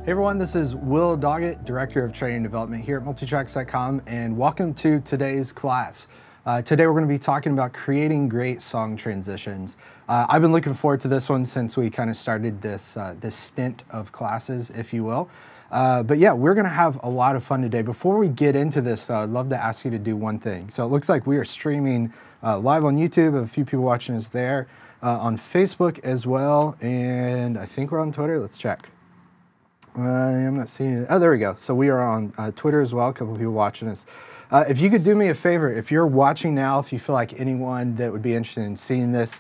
Hey everyone, this is Will Doggett, Director of Training and Development here at multitracks.com, and welcome to today's class. Today we're going to be talking about creating great song transitions. I've been looking forward to this one since we kind of started this stint of classes, if you will. But yeah, we're going to have a lot of fun today. Before we get into this, I'd love to ask you to do one thing. So it looks like we are streaming live on YouTube. I have a few people watching us there, on Facebook as well, and I think we're on Twitter. Let's check. I'm not seeing it. Oh, there we go. So we are on Twitter as well. A couple of people watching us. If you could do me a favor, if you're watching now, if you feel like anyone that would be interested in seeing this,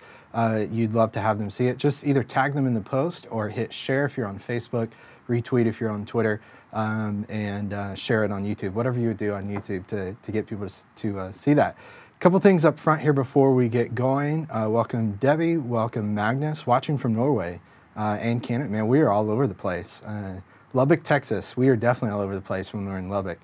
you'd love to have them see it, just either tag them in the post or hit share if you're on Facebook, retweet if you're on Twitter, and share it on YouTube, whatever you would do on YouTube to get people to see that. A couple things up front here before we get going. Welcome Debbie, welcome Magnus, watching from Norway. And Canada, man, we are all over the place. Lubbock, Texas, we are definitely all over the place when we're in Lubbock.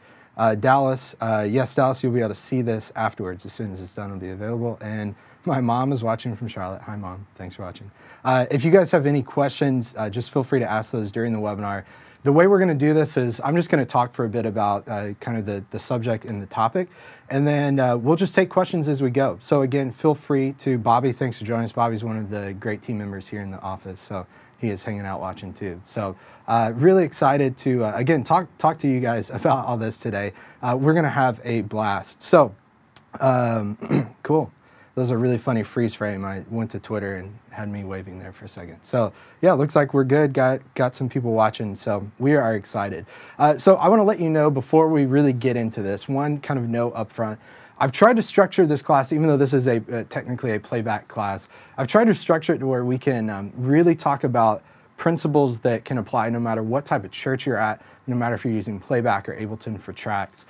Dallas, yes, Dallas, you'll be able to see this afterwards. As soon as it's done, it'll be available. And my mom is watching from Charlotte. Hi, Mom. Thanks for watching. If you guys have any questions, just feel free to ask those during the webinar. The way we're going to do this is I'm just going to talk for a bit about kind of the subject and the topic, and then we'll just take questions as we go. So again, feel free to Bobby. Thanks for joining us. Bobby's one of the great team members here in the office, so he is hanging out watching too. So really excited to, again, talk to you guys about all this today. We're going to have a blast. So cool. That was a really funny freeze frame. I went to Twitter and had me waving there for a second. So yeah, looks like we're good. Got some people watching, so we are excited. So I want to let you know before we really get into this, one kind of note up front. I've tried to structure this class, even though this is technically a playback class, I've tried to structure it to where we can really talk about principles that can apply no matter what type of church you're at, no matter if you're using Playback or Ableton for tracks.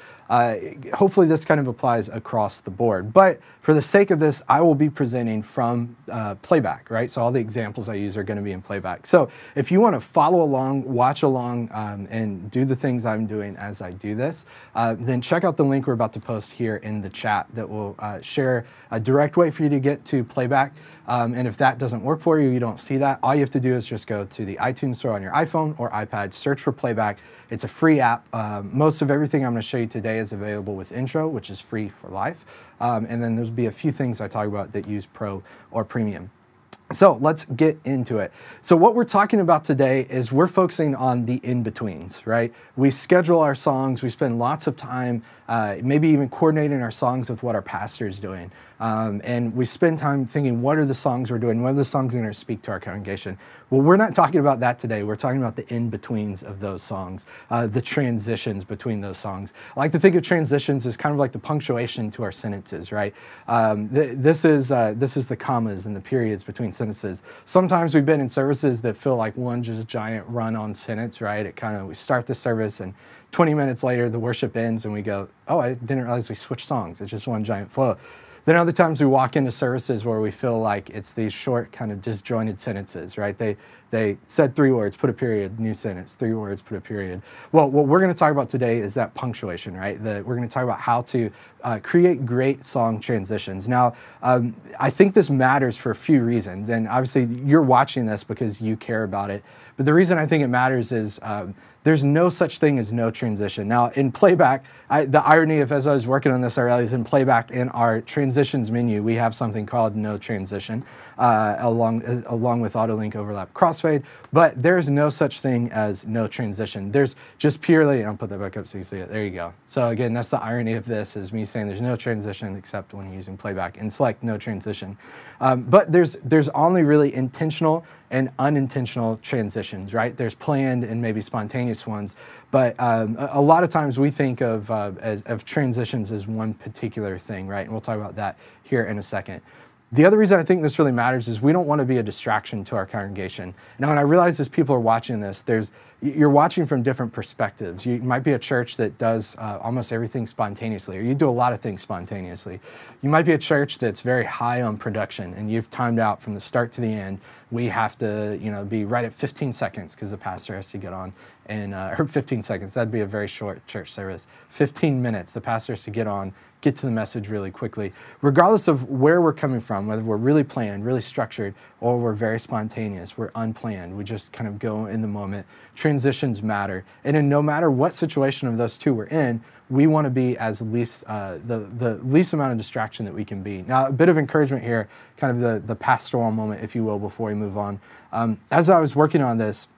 Hopefully this kind of applies across the board. But for the sake of this, I will be presenting from Playback, right? So all the examples I use are going to be in Playback. So if you want to follow along, watch along, and do the things I'm doing as I do this, then check out the link we're about to post here in the chat that will share a direct way for you to get to Playback. And if that doesn't work for you, you don't see that, all you have to do is just go to the iTunes store on your iPhone or iPad, search for Playback. It's a free app. Most of everything I'm going to show you today is available with Intro, which is free for life. And then there'll be a few things I talk about that use Pro or Premium. So let's get into it. So what we're talking about today is we're focusing on the in-betweens, right? We schedule our songs, we spend lots of time, maybe even coordinating our songs with what our pastor is doing. And we spend time thinking, what are the songs we're doing? What are the songs going to speak to our congregation? Well, we're not talking about that today. We're talking about the in-betweens of those songs, the transitions between those songs. I like to think of transitions as kind of like the punctuation to our sentences, right? This is the commas and the periods between sentences. Sometimes we've been in services that feel like one just giant run-on sentence, right? We start the service and 20 minutes later the worship ends and we go, oh, I didn't realize we switched songs. It's just one giant flow. Then other times we walk into services where we feel like it's these short kind of disjointed sentences, right? They said 3 words, put a period, new sentence, 3 words, put a period. Well, what we're going to talk about today is that punctuation, right? We're going to talk about how to create great song transitions. Now, I think this matters for a few reasons, and obviously you're watching this because you care about it, but the reason I think it matters is there's no such thing as no transition. Now, in Playback, the irony of as I was working on this, I realized in Playback, in our transitions menu, we have something called no transition, along with auto-link overlap crossfade, but there's no such thing as no transition. There's just purely, I'll put that back up so you see it, there you go. So again, that's the irony of this, is me saying there's no transition except when you're using Playback, and select no transition. But there's only really intentional and unintentional transitions, right? There's planned and maybe spontaneous ones, but a lot of times we think of transitions as one particular thing, right? And we'll talk about that here in a second. The other reason I think this really matters is we don't want to be a distraction to our congregation. Now, when I realize as people are watching this, you're watching from different perspectives. You might be a church that does almost everything spontaneously, or you do a lot of things spontaneously. You might be a church that's very high on production, and you've timed out from the start to the end. We have to, be right at 15 seconds because the pastor has to get on, and or 15 seconds. That'd be a very short church service. 15 minutes. The pastor has to get on, get to the message really quickly. Regardless of where we're coming from, whether we're really planned, really structured, or we're very spontaneous, we're unplanned, we just kind of go in the moment, transitions matter. And in no matter what situation of those two we're in, we want to be as least, the least amount of distraction that we can be. Now, a bit of encouragement here, kind of the pastoral moment, if you will, before we move on. As I was working on this,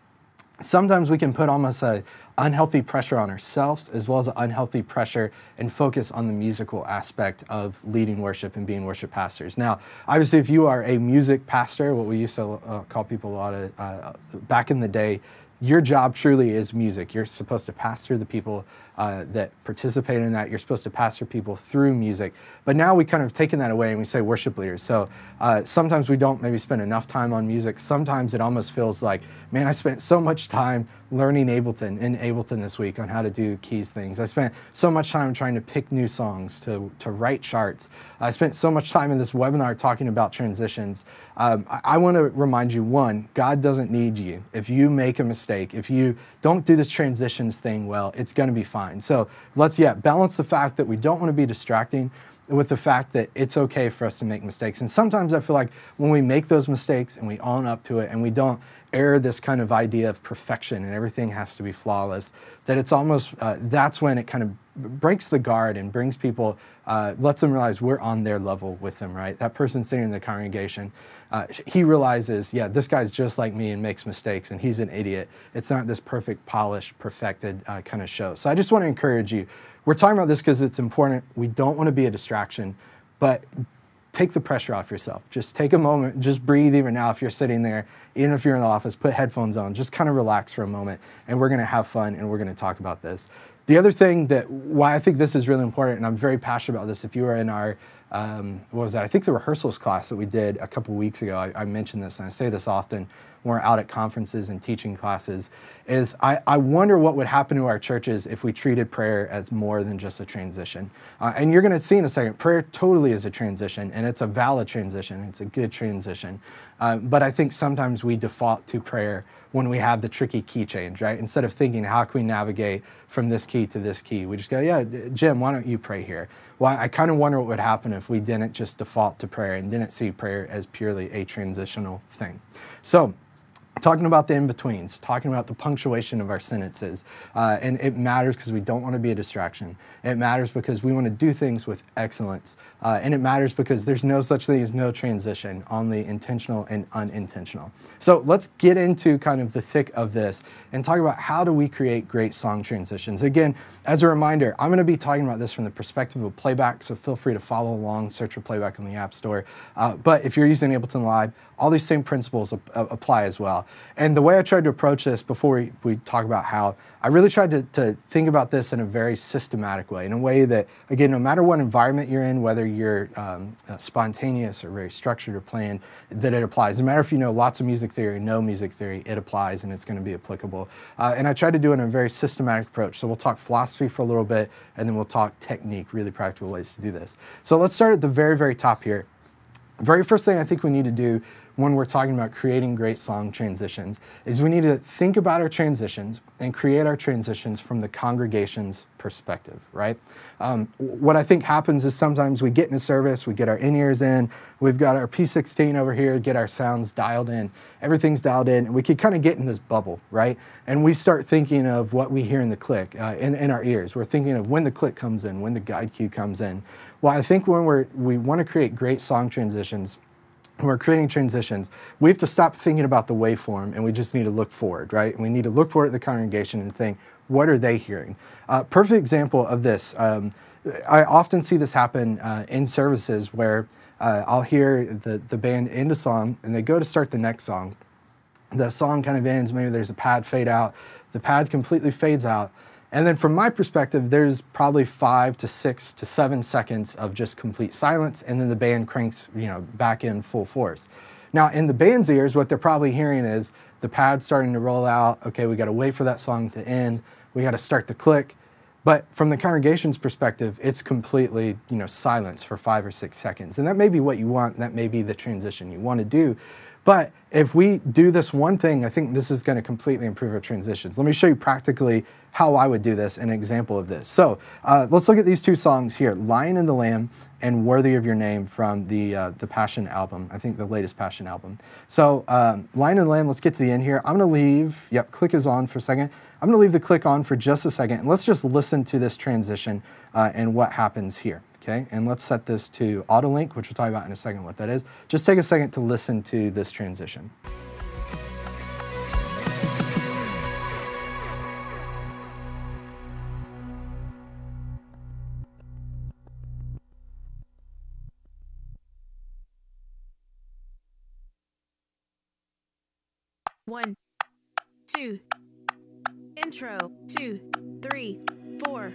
sometimes we can put almost a unhealthy pressure on ourselves, as well as an unhealthy pressure and focus on the musical aspect of leading worship and being worship pastors. Now, obviously, if you are a music pastor, what we used to call people a lot of back in the day, your job truly is music. You're supposed to pastor the people that participate in that. You're supposed to pastor people through music. But now we kind of taken that away and we say worship leaders. So sometimes we don't maybe spend enough time on music. Sometimes it almost feels like, man, I spent so much time learning in Ableton this week on how to do keys things. I spent so much time trying to pick new songs, to write charts. I spent so much time in this webinar talking about transitions. I want to remind you, one, God doesn't need you. If you make a mistake, if you don't do this transitions thing well, it's going to be fine. So let's, balance the fact that we don't want to be distracting with the fact that it's okay for us to make mistakes. And sometimes I feel like when we make those mistakes and we own up to it and we don't air this kind of idea of perfection and everything has to be flawless, that it's almost, that's when it kind of breaks the guard and brings people, lets them realize we're on their level with them, right? That person sitting in the congregation, he realizes, this guy's just like me and makes mistakes and he's an idiot. It's not this perfect, polished, perfected kind of show. So I just want to encourage you. We're talking about this because it's important. We don't want to be a distraction, but take the pressure off yourself. Just take a moment, just breathe even now if you're sitting there, even if you're in the office, put headphones on, just kind of relax for a moment and we're going to have fun and we're going to talk about this. The other thing why I think this is really important, and I'm very passionate about this, if you were in our, what was that? I think the rehearsals class that we did a couple weeks ago, I mentioned this and I say this often when we're out at conferences and teaching classes, is I wonder what would happen to our churches if we treated prayer as more than just a transition. And you're going to see in a second, prayer totally is a transition, and it's a valid transition. It's a good transition. But I think sometimes we default to prayer when we have the tricky key change, right? Instead of thinking, how can we navigate from this key to this key? We just go, Jim, why don't you pray here? Well, I kind of wonder what would happen if we didn't just default to prayer and didn't see prayer as purely a transitional thing. So, talking about the in-betweens, talking about the punctuation of our sentences. And it matters because we don't want to be a distraction. It matters because we want to do things with excellence. And it matters because there's no such thing as no transition, only intentional and unintentional. So let's get into kind of the thick of this and talk about how do we create great song transitions. Again, as a reminder, I'm going to be talking about this from the perspective of Playback, so feel free to follow along, search for Playback on the App Store. But if you're using Ableton Live, all these same principles apply as well. And the way I tried to approach this before we talk about how, I really tried to think about this in a very systematic way, in a way that, again, no matter what environment you're in, whether you're spontaneous or very structured or planned, that it applies. No matter if you know lots of music theory, no music theory, it applies and it's going to be applicable. And I tried to do it in a very systematic approach. So we'll talk philosophy for a little bit, and then we'll talk technique, really practical ways to do this. So let's start at the very, very top here. Very first thing I think we need to do when we're talking about creating great song transitions is we need to think about our transitions and create our transitions from the congregation's perspective, right? What I think happens is sometimes we get in a service, we get our in-ears in, we've got our P16 over here, get our sounds dialed in, everything's dialed in, and we can kind of get in this bubble, right? And we start thinking of what we hear in the click, in our ears. We're thinking of when the click comes in, when the guide cue comes in. Well, I think when we want to create great song transitions, when we're creating transitions, we have to stop thinking about the waveform and we just need to look forward, right? And we need to look forward at the congregation and think, what are they hearing? Perfect example of this. I often see this happen in services where I'll hear the band end a song and they go to start the next song. The song kind of ends, maybe there's a pad fade out, the pad completely fades out. And then from my perspective, there's probably 5 to 6 to 7 seconds of just complete silence, and then the band cranks, back in full force. Now, in the band's ears, what they're probably hearing is the pad starting to roll out. Okay, we got to wait for that song to end. We got to start the click. But from the congregation's perspective, it's completely, silence for 5 or 6 seconds. And that may be what you want. That may be the transition you want to do. But if we do this one thing, I think this is going to completely improve our transitions. Let me show you practically how I would do this, an example of this. So let's look at these two songs here, Lion and the Lamb and Worthy of Your Name from the Passion album, I think the latest Passion album. So Lion and the Lamb, let's get to the end here. I'm going to leave, yep, click is on for a second. I'm going to leave the click on for just a second, and let's just listen to this transition and what happens here. Okay, and let's set this to auto link, which we'll talk about in a second what that is. Just take a second to listen to this transition. One, two, intro, 2, 3, 4.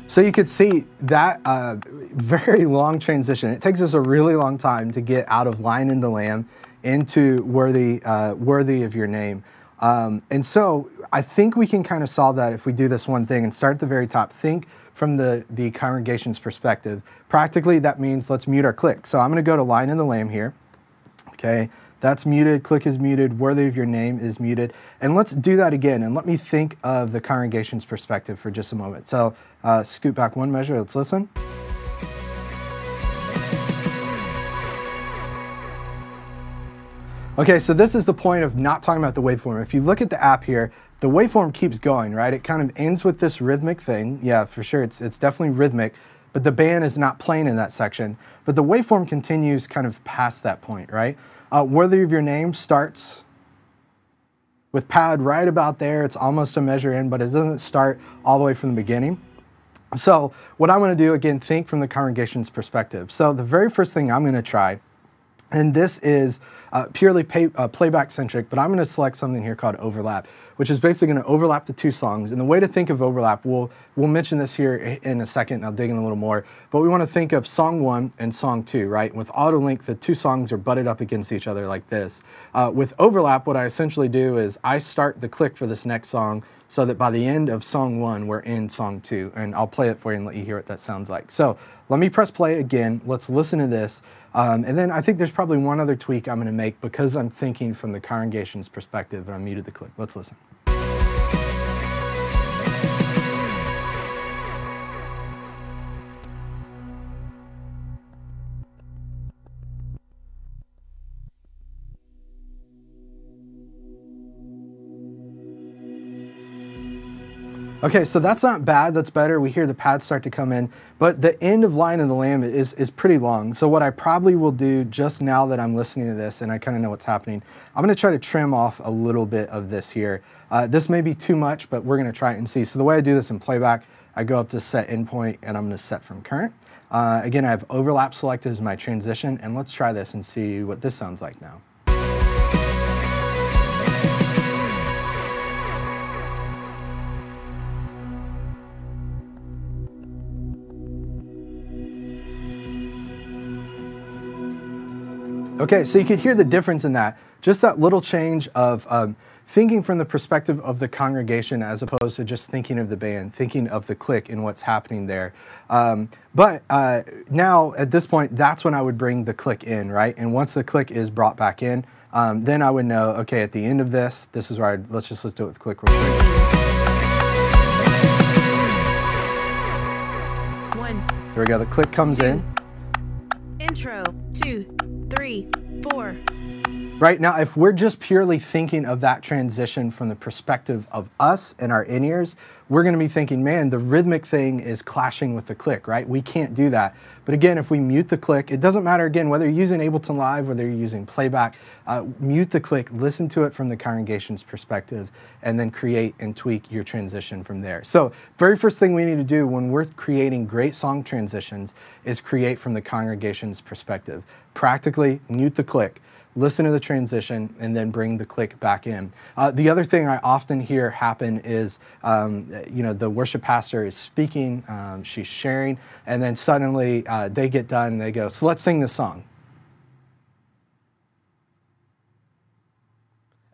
So you could see that very long transition. It takes us a really long time to get out of Lion and the Lamb into worthy of your name. And so I think we can kind of solve that if we do this one thing and start at the very top. Think from the congregation's perspective. Practically, that means let's mute our click. So I'm going to go to Lion and the Lamb here. Okay. That's muted, click is muted, worthy of your name is muted. And let's do that again, and let me think of the congregation's perspective for just a moment. So scoot back one measure, let's listen. Okay, so this is the point of not talking about the waveform. If you look at the app here, the waveform keeps going, right? It kind of ends with this rhythmic thing. Yeah, for sure, it's definitely rhythmic, but the band is not playing in that section. But the waveform continues kind of past that point, right? Worthy of Your Name starts with pad right about there. It's almost a measure in, but it doesn't start all the way from the beginning. So what I'm going to do, again, think from the congregation's perspective. So the very first thing I'm going to try, and this is purely playback centric, but I'm going to select something here called overlap, which is basically going to overlap the two songs. And the way to think of overlap, we'll mention this here in a second, and I'll dig in a little more, but we want to think of song 1 and song 2, right? With auto link, the two songs are butted up against each other like this. With overlap, what I essentially do is I start the click for this next song so that by the end of song 1, we're in song 2, and I'll play it for you and let you hear what that sounds like. So let me press play again. Let's listen to this. And then I think there's probably one other tweak I'm going to make because I'm thinking from the congregation's perspective, and I muted the click. Let's listen. Okay, so that's not bad, that's better. We hear the pads start to come in, but the end of Lion and the Lamb is pretty long. So what I probably will do just now that I'm listening to this and I kind of know what's happening, I'm gonna try to trim off a little bit of this here. This may be too much, but we're gonna try it and see. So the way I do this in playback, I go up to set endpoint and I'm gonna set from current. Again, I have overlap selected as my transition, and let's try this and see what this sounds like now. Okay, so you could hear the difference in that. Just that little change of thinking from the perspective of the congregation as opposed to just thinking of the band, thinking of the click and what's happening there. But now, at this point, that's when I would bring the click in, right? And once the click is brought back in, then I would know, okay, at the end of this, this is where let's do it with click real quick. Here we go, the click comes in. Intro, 2, 3, 4. Right now, if we're just purely thinking of that transition from the perspective of us and our in-ears, we're going to be thinking, man, the rhythmic thing is clashing with the click, right? We can't do that. But again, if we mute the click, it doesn't matter, again, whether you're using Ableton Live, whether you're using Playback, mute the click, listen to it from the congregation's perspective, and then create and tweak your transition from there. So very first thing we need to do when we're creating great song transitions is create from the congregation's perspective. Practically mute the click, listen to the transition, and then bring the click back in. The other thing I often hear happen is, the worship pastor is speaking, she's sharing, and then suddenly they get done and they go, so let's sing this song.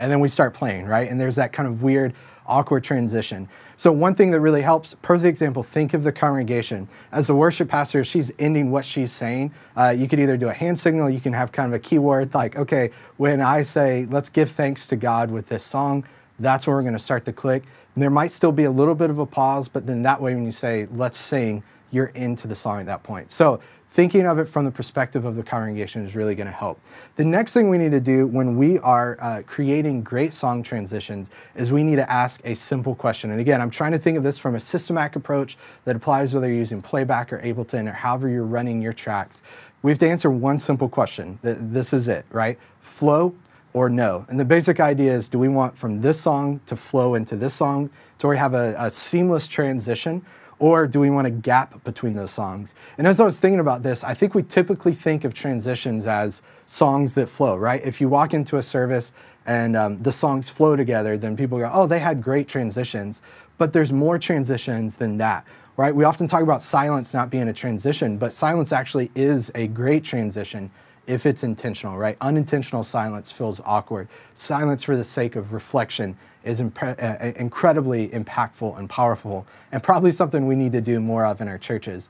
and then we start playing, right? And there's that kind of weird, awkward transition. So one thing that really helps, perfect example, think of the congregation. As the worship pastor, she's ending what she's saying. You could either do a hand signal, you can have kind of a keyword like, okay, when I say, let's give thanks to God with this song, that's where we're gonna start the click. And there might still be a little bit of a pause, but then that way when you say, let's sing, you're into the song at that point. So thinking of it from the perspective of the congregation is really gonna help. The next thing we need to do when we are creating great song transitions is we need to ask a simple question. And again, I'm trying to think of this from a systematic approach that applies whether you're using Playback or Ableton or however you're running your tracks. We have to answer one simple question. This is it, right? Flow or no? And the basic idea is, do we want from this song to flow into this song to where we have a seamless transition? Or do we want a gap between those songs? And as I was thinking about this, I think we typically think of transitions as songs that flow, right? If you walk into a service and the songs flow together, then people go, oh, they had great transitions. But there's more transitions than that, right? We often talk about silence not being a transition, but silence actually is a great transition if it's intentional, right? Unintentional silence feels awkward. Silence for the sake of reflection is incredibly impactful and powerful, and probably something we need to do more of in our churches.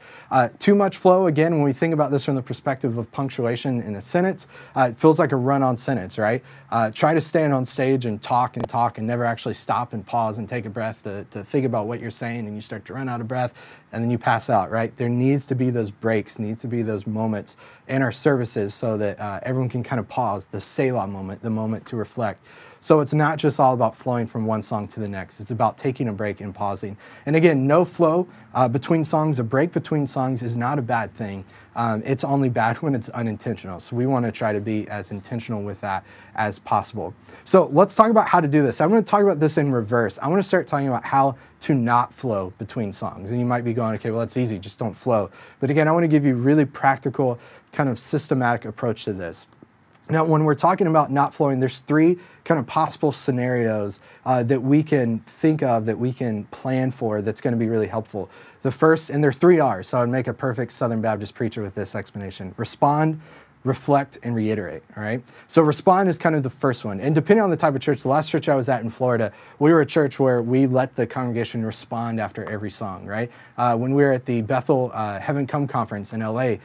Too much flow, again, when we think about this from the perspective of punctuation in a sentence, it feels like a run-on sentence, right? Try to stand on stage and talk and never actually stop and pause and take a breath to think about what you're saying, and you start to run out of breath, and then you pass out, right? There needs to be those breaks, needs to be those moments in our services so that everyone can kind of pause, the Selah moment, the moment to reflect. So it's not just all about flowing from one song to the next. It's about taking a break and pausing. And again, no flow between songs, a break between songs is not a bad thing. It's only bad when it's unintentional. So we want to try to be as intentional with that as possible. So let's talk about how to do this. I'm going to talk about this in reverse. I want to start talking about how to not flow between songs. And you might be going, okay, well, that's easy, just don't flow. But again, I want to give you a really practical, kind of systematic approach to this. Now, when we're talking about not flowing, there's three kind of possible scenarios that we can think of, that we can plan for, that's going to be really helpful. The first, and there are 3 R's, so I would make a perfect Southern Baptist preacher with this explanation: respond, reflect, and reiterate, all right? So respond is kind of the first one. And depending on the type of church, the last church I was at in Florida, we were a church where we let the congregation respond after every song, right? When we were at the Bethel Heaven Come conference in LA,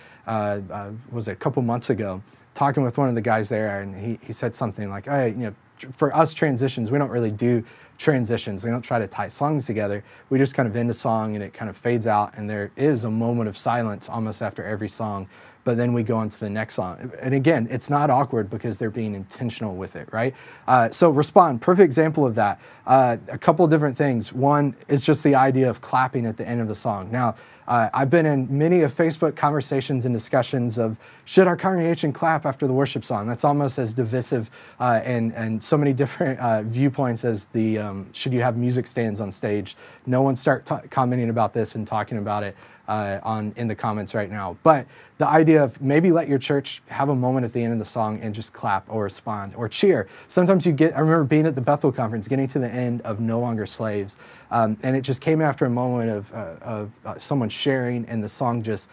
was it a couple months ago, talking with one of the guys there, and he said something like, hey, you know, for us transitions, we don't really do transitions. We don't try to tie songs together. We just kind of end a song and it kind of fades out, and there is a moment of silence almost after every song, but then we go on to the next song. And again, it's not awkward because they're being intentional with it, right? So respond, perfect example of that. A couple different things. One is just the idea of clapping at the end of the song. Now, I've been in many of Facebook conversations and discussions of, should our congregation clap after the worship song? That's almost as divisive and so many different viewpoints as the, should you have music stands on stage? No one start commenting about this and talking about it in the comments right now. But the idea of maybe let your church have a moment at the end of the song and just clap or respond or cheer. Sometimes I remember being at the Bethel conference, getting to the end of No Longer Slaves, and it just came after a moment of someone sharing, and the song just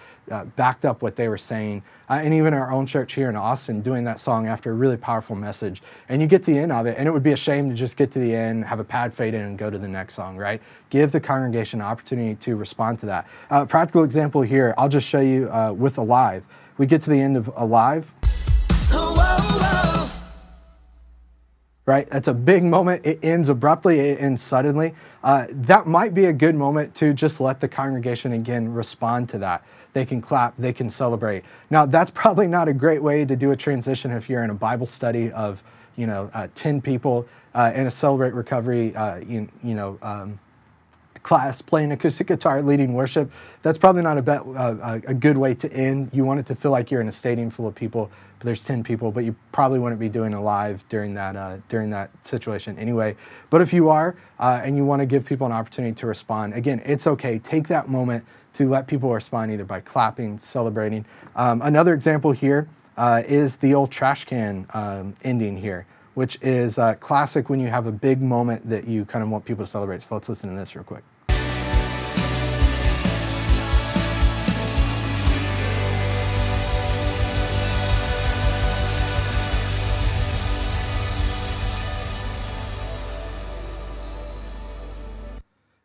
backed up what they were saying. And even our own church here in Austin doing that song after a really powerful message. And you get to the end of it, and it would be a shame to just get to the end, have a pad fade in, and go to the next song, right? Give the congregation an opportunity to respond to that. Practical example here, I'll just show you with Alive. We get to the end of Alive. Right? That's a big moment. It ends abruptly, it ends suddenly. That might be a good moment to just let the congregation again respond to that. They can clap, they can celebrate. Now, that's probably not a great way to do a transition if you're in a Bible study of, 10 people in a Celebrate Recovery, class, playing acoustic guitar, leading worship. That's probably not a good way to end. You want it to feel like you're in a stadium full of people, but there's 10 people, but you probably wouldn't be doing a live during that situation anyway. But if you are, and you want to give people an opportunity to respond, again, it's okay. Take that moment to let people respond either by clapping, celebrating. Another example here is the old trash can ending here, which is classic when you have a big moment that you kind of want people to celebrate. So let's listen to this real quick.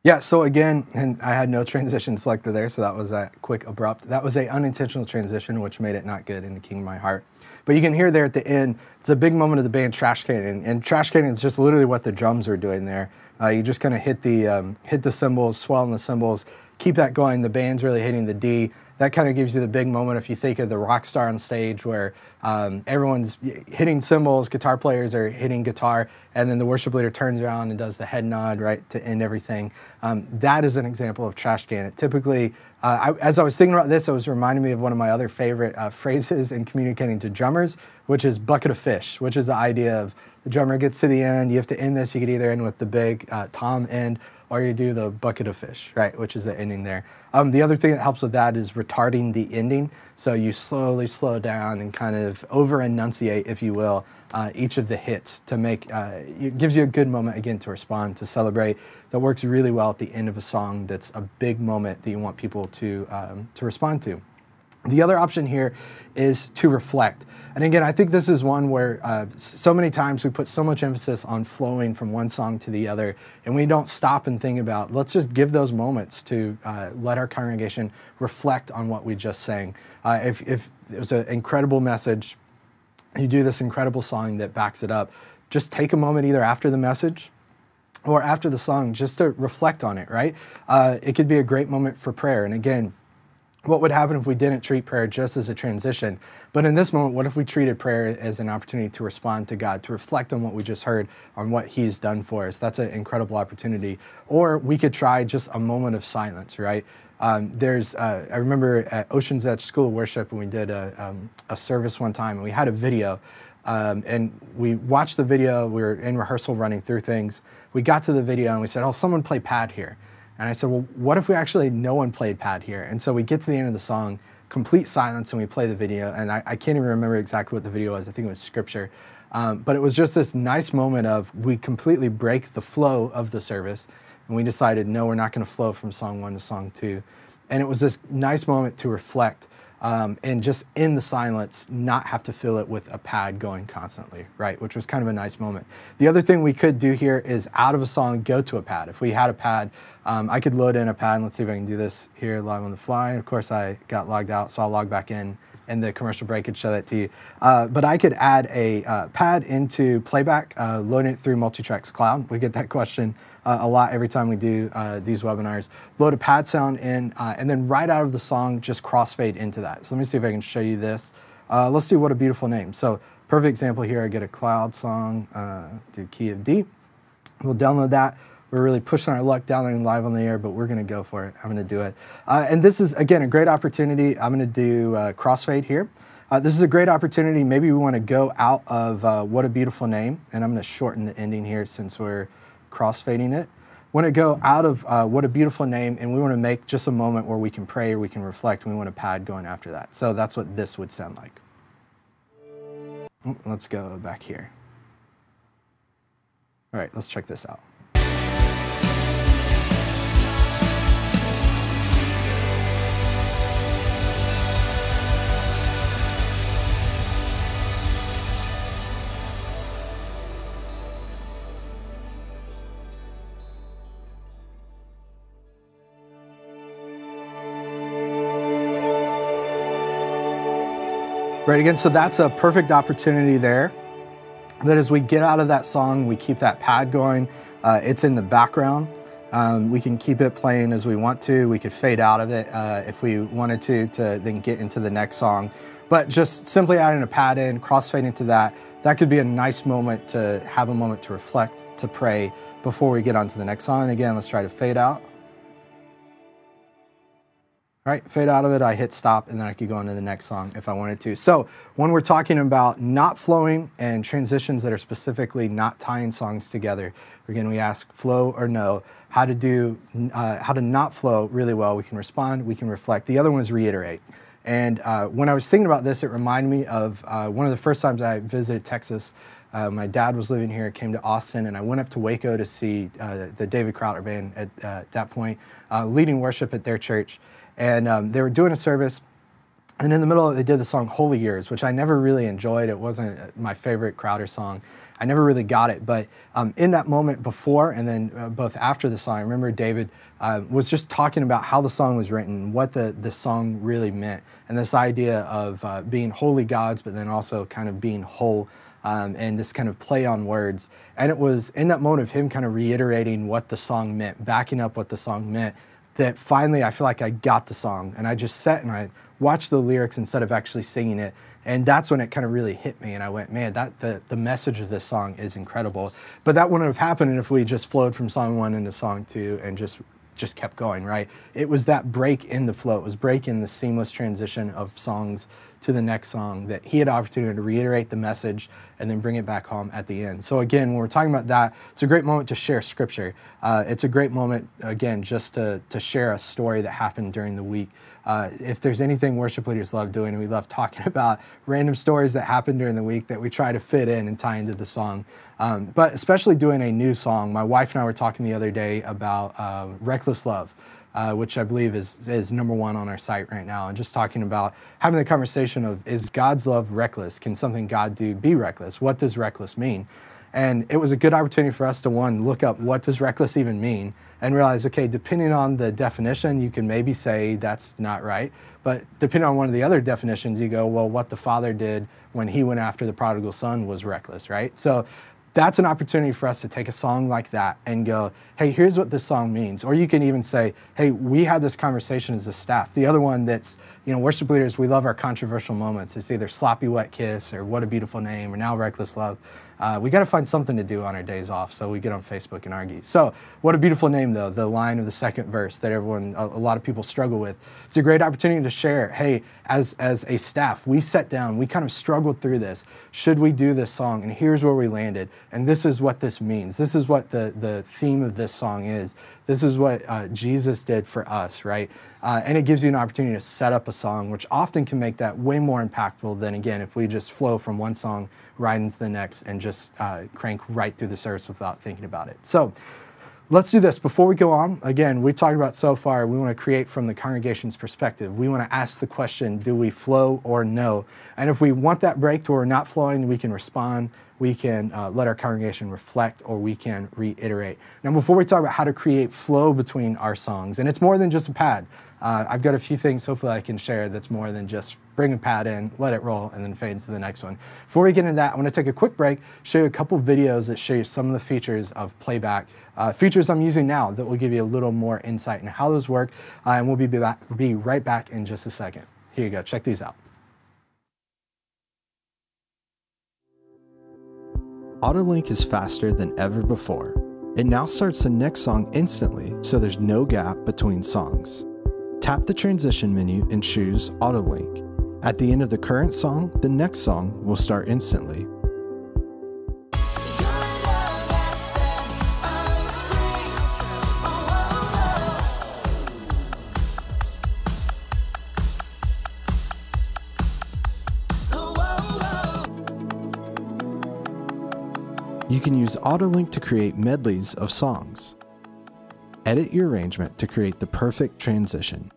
Yeah, so again, and I had no transition selected there, so that was a quick abrupt. That was a unintentional transition, which made it not good in the King of My Heart. But you can hear there at the end, it's a big moment of the band Trash Cannon, and Trash Cannon is just literally what the drums are doing there. You just kind of hit the cymbals, swell in the cymbals, keep that going. The band's really hitting the D. That kind of gives you the big moment if you think of the rock star on stage where everyone's hitting cymbals, guitar players are hitting guitar, and then the worship leader turns around and does the head nod, right, to end everything. That is an example of Trash Can. Typically, as I was thinking about this, it was reminding me of one of my other favorite phrases in communicating to drummers, which is bucket of fish, which is the idea of the drummer gets to the end, you have to end this, you could either end with the big tom end, or you do the bucket of fish, right, which is the ending there. The other thing that helps with that is retarding the ending. So you slowly slow down and kind of over-enunciate, if you will, each of the hits to make, it gives you a good moment, again, to respond, to celebrate. That works really well at the end of a song that's a big moment that you want people to respond to. The other option here is to reflect. And again, I think this is one where so many times we put so much emphasis on flowing from one song to the other, and we don't stop and think about, let's just give those moments to let our congregation reflect on what we just sang. If it was an incredible message, you do this incredible song that backs it up, just take a moment either after the message or after the song just to reflect on it, right? It could be a great moment for prayer. And again, what would happen if we didn't treat prayer just as a transition? But in this moment, what if we treated prayer as an opportunity to respond to God, to reflect on what we just heard, on what He's done for us? That's an incredible opportunity. Or we could try just a moment of silence, right? I remember at Ocean's Edge School of Worship when we did a service one time, and we had a video. And we watched the video. We were in rehearsal running through things. We got to the video and we said, oh, someone play pad here. And I said, well, what if we actually, no one played pad here? And so we get to the end of the song, complete silence, and we play the video. And I can't even remember exactly what the video was. I think it was scripture. But it was just this nice moment of we completely break the flow of the service. And we decided, no, we're not going to flow from song 1 to song 2. And it was this nice moment to reflect and just in the silence, not have to fill it with a pad going constantly, right? Which was kind of a nice moment. The other thing we could do here is out of a song, go to a pad. If we had a pad, I could load in a pad. Let's see if I can do this here live on the fly. Of course, I got logged out, so I'll log back in and the commercial break could show that to you. But I could add a pad into Playback, loading it through Multitracks Cloud. We get that question a lot every time we do these webinars. Load a pad sound in, and then right out of the song, just crossfade into that. So let me see if I can show you this. Let's do What a Beautiful Name. So perfect example here, I get a cloud song, do key of D. We'll download that. We're really pushing our luck downloading live on the air, but we're going to go for it. I'm going to do it. And this is, again, a great opportunity. I'm going to do Crossfade here. This is a great opportunity. Maybe we want to go out of What a Beautiful Name, and I'm going to shorten the ending here since we're crossfading it. We want to go out of What a Beautiful Name, and we want to make just a moment where we can pray or we can reflect, and we want a pad going after that. So that's what this would sound like. Let's go back here. All right, let's check this out. Right, again, so that's a perfect opportunity there. That as we get out of that song, we keep that pad going. It's in the background. We can keep it playing as we want to. We could fade out of it if we wanted to then get into the next song. But just simply adding a pad in, crossfading to that, that could be a nice moment to have a moment to reflect, to pray before we get on to the next song. And again, let's try to fade out. All right, fade out of it, I hit stop, and then I could go into the next song if I wanted to. So when we're talking about not flowing and transitions that are specifically not tying songs together, again, we ask flow or no, how to not flow really well. We can respond, we can reflect. The other one is reiterate. And when I was thinking about this, it reminded me of one of the first times I visited Texas. My dad was living here, came to Austin, and I went up to Waco to see the David Crowder Band at that point, leading worship at their church. And they were doing a service, And in the middle, they did the song Holy Years, which I never really enjoyed. It wasn't my favorite Crowder song. I never really got it. But in that moment before and then both after the song, I remember David was just talking about how the song was written, what the song really meant, and this idea of being holy gods, but then also kind of being whole, and this kind of play on words. And it was in that moment of him kind of reiterating what the song meant, backing up what the song meant, that finally I feel like I got the song. And I just sat and I watched the lyrics instead of actually singing it. And that's when it kind of really hit me. And I went, man, the message of this song is incredible. But that wouldn't have happened if we just flowed from song 1 into song 2 and just kept going, right? It was that break in the flow. It was break in the seamless transition of songs to the next song that he had opportunity to reiterate the message and then bring it back home at the end. So again, when we're talking about that, it's a great moment to share scripture. It's a great moment, again, just to share a story that happened during the week. If there's anything worship leaders love doing, we love talking about random stories that happened during the week that we try to fit in and tie into the song. But especially doing a new song. My wife and I were talking the other day about Reckless Love, which I believe is #1 on our site right now, and just talking about having the conversation of, is God's love reckless? Can something God do be reckless? What does reckless mean? And it was a good opportunity for us to, one, look up what does reckless even mean, and realize, okay, depending on the definition, you can maybe say that's not right. But depending on one of the other definitions, you go, well, what the father did when he went after the prodigal son was reckless, right? So that's an opportunity for us to take a song like that and go, hey, here's what this song means. Or you can even say, hey, we had this conversation as a staff. The other one that's, worship leaders, we love our controversial moments. It's either Sloppy Wet Kiss or What a Beautiful Name or now Reckless Love. We got to find something to do on our days off, so we get on Facebook and argue. So What a Beautiful Name, though, the line of the second verse that a lot of people struggle with. It's a great opportunity to share, hey, as a staff, we sat down, we kind of struggled through this. Should we do this song? And here's where we landed. And this is what this means. This is what the theme of this song is. This is what Jesus did for us, right? And it gives you an opportunity to set up a song, which often can make that way more impactful than, again, if we just flow from one song right into the next and just crank right through the service without thinking about it. So let's do this. Before we go on, again, we talked about so far, we want to create from the congregation's perspective. We want to ask the question, do we flow or no? And if we want that break to where we're not flowing, we can respond. We can let our congregation reflect, or we can reiterate. Now, before we talk about how to create flow between our songs, and it's more than just a pad. I've got a few things hopefully I can share that's more than just bring a pad in, let it roll, and then fade into the next one. Before we get into that, I want to take a quick break, show you a couple videos that show you some of the features of Playback, features I'm using now that will give you a little more insight into how those work, and we'll be right back in just a second. Here you go, check these out. AutoLink is faster than ever before. It now starts the next song instantly, so there's no gap between songs. Tap the transition menu and choose AutoLink. At the end of the current song, the next song will start instantly. You can use AutoLink to create medleys of songs. Edit your arrangement to create the perfect transition.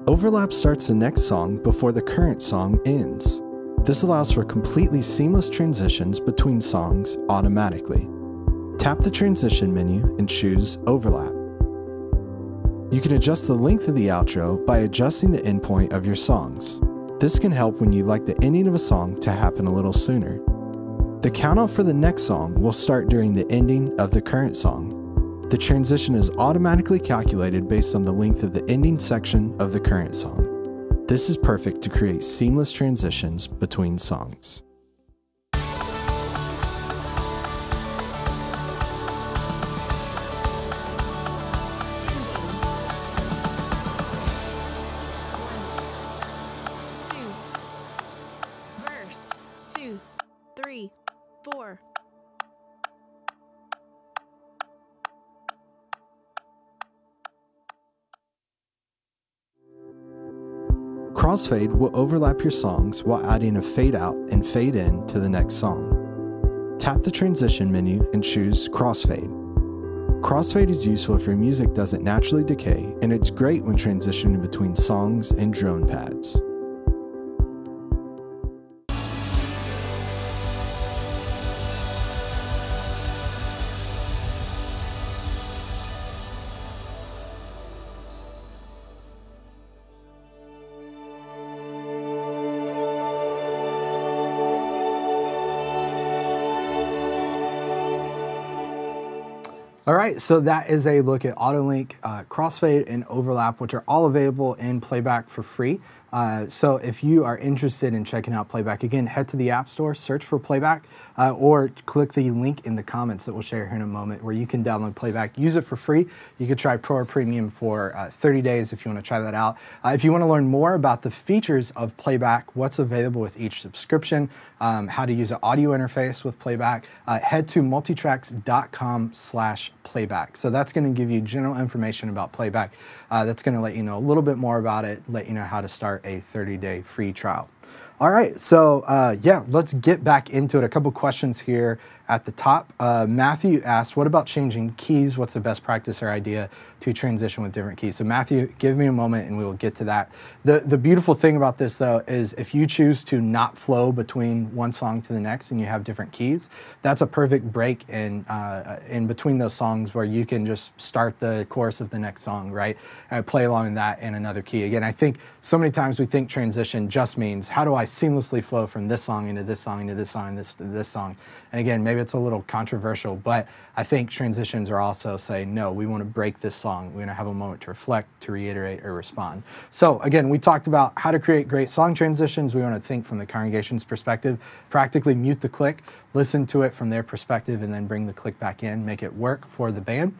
Overlap starts the next song before the current song ends. This allows for completely seamless transitions between songs automatically. Tap the transition menu and choose Overlap. You can adjust the length of the outro by adjusting the endpoint of your songs. This can help when you like the ending of a song to happen a little sooner. The count-off for the next song will start during the ending of the current song. The transition is automatically calculated based on the length of the ending section of the current song. This is perfect to create seamless transitions between songs. Verse 2, 3, 4. Crossfade will overlap your songs while adding a fade out and fade in to the next song. Tap the transition menu and choose Crossfade. Crossfade is useful if your music doesn't naturally decay, and it's great when transitioning between songs and drone pads. All right, so that is a look at AutoLink, Crossfade, and Overlap, which are all available in Playback for free. So if you are interested in checking out Playback, again, head to the App Store, search for Playback, or click the link in the comments that we'll share here in a moment where you can download Playback. Use it for free. You could try Pro or Premium for 30 days if you want to try that out. If you want to learn more about the features of Playback, what's available with each subscription, how to use an audio interface with Playback, head to multitracks.com/Playback. So that's going to give you general information about Playback. That's going to let you know a little bit more about it, let you know how to start a 30-day free trial. All right, so yeah, let's get back into it. A couple questions here at the top. Matthew asked, what about changing keys? What's the best practice or idea to transition with different keys? So Matthew, give me a moment and we will get to that. The beautiful thing about this though is if you choose to not flow between one song to the next and you have different keys, that's a perfect break in between those songs where you can just start the chorus of the next song, right? Play along in that in another key. Again, I think so many times we think transition just means how do I seamlessly flow from this song into this song into this song and this to this song. And again, maybe it's a little controversial, but I think transitions are also saying, no, we want to break this song. We're going to have a moment to reflect, to reiterate, or respond. So again, we talked about how to create great song transitions. We want to think from the congregation's perspective, practically mute the click, listen to it from their perspective, and then bring the click back in, make it work for the band.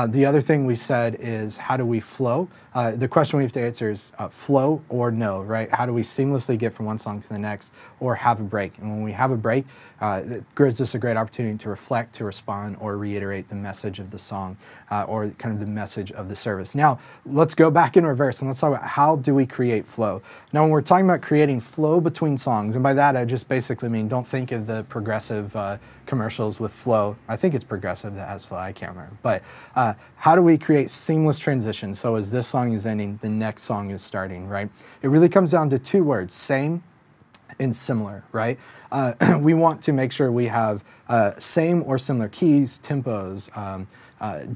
The other thing we said is how do we flow? The question we have to answer is flow or no, right? How do we seamlessly get from one song to the next or have a break? And when we have a break, it gives us a great opportunity to reflect, to respond, or reiterate the message of the song or kind of the message of the service. Now, let's go back in reverse and let's talk about how do we create flow. Now, when we're talking about creating flow between songs, and by that I just basically mean don't think of the progressive commercials with flow. I think it's progressive that has flow, I can't remember. But how do we create seamless transitions? So as this song is ending, the next song is starting, right? It really comes down to two words, same and similar, right? We want to make sure we have same or similar keys, tempos,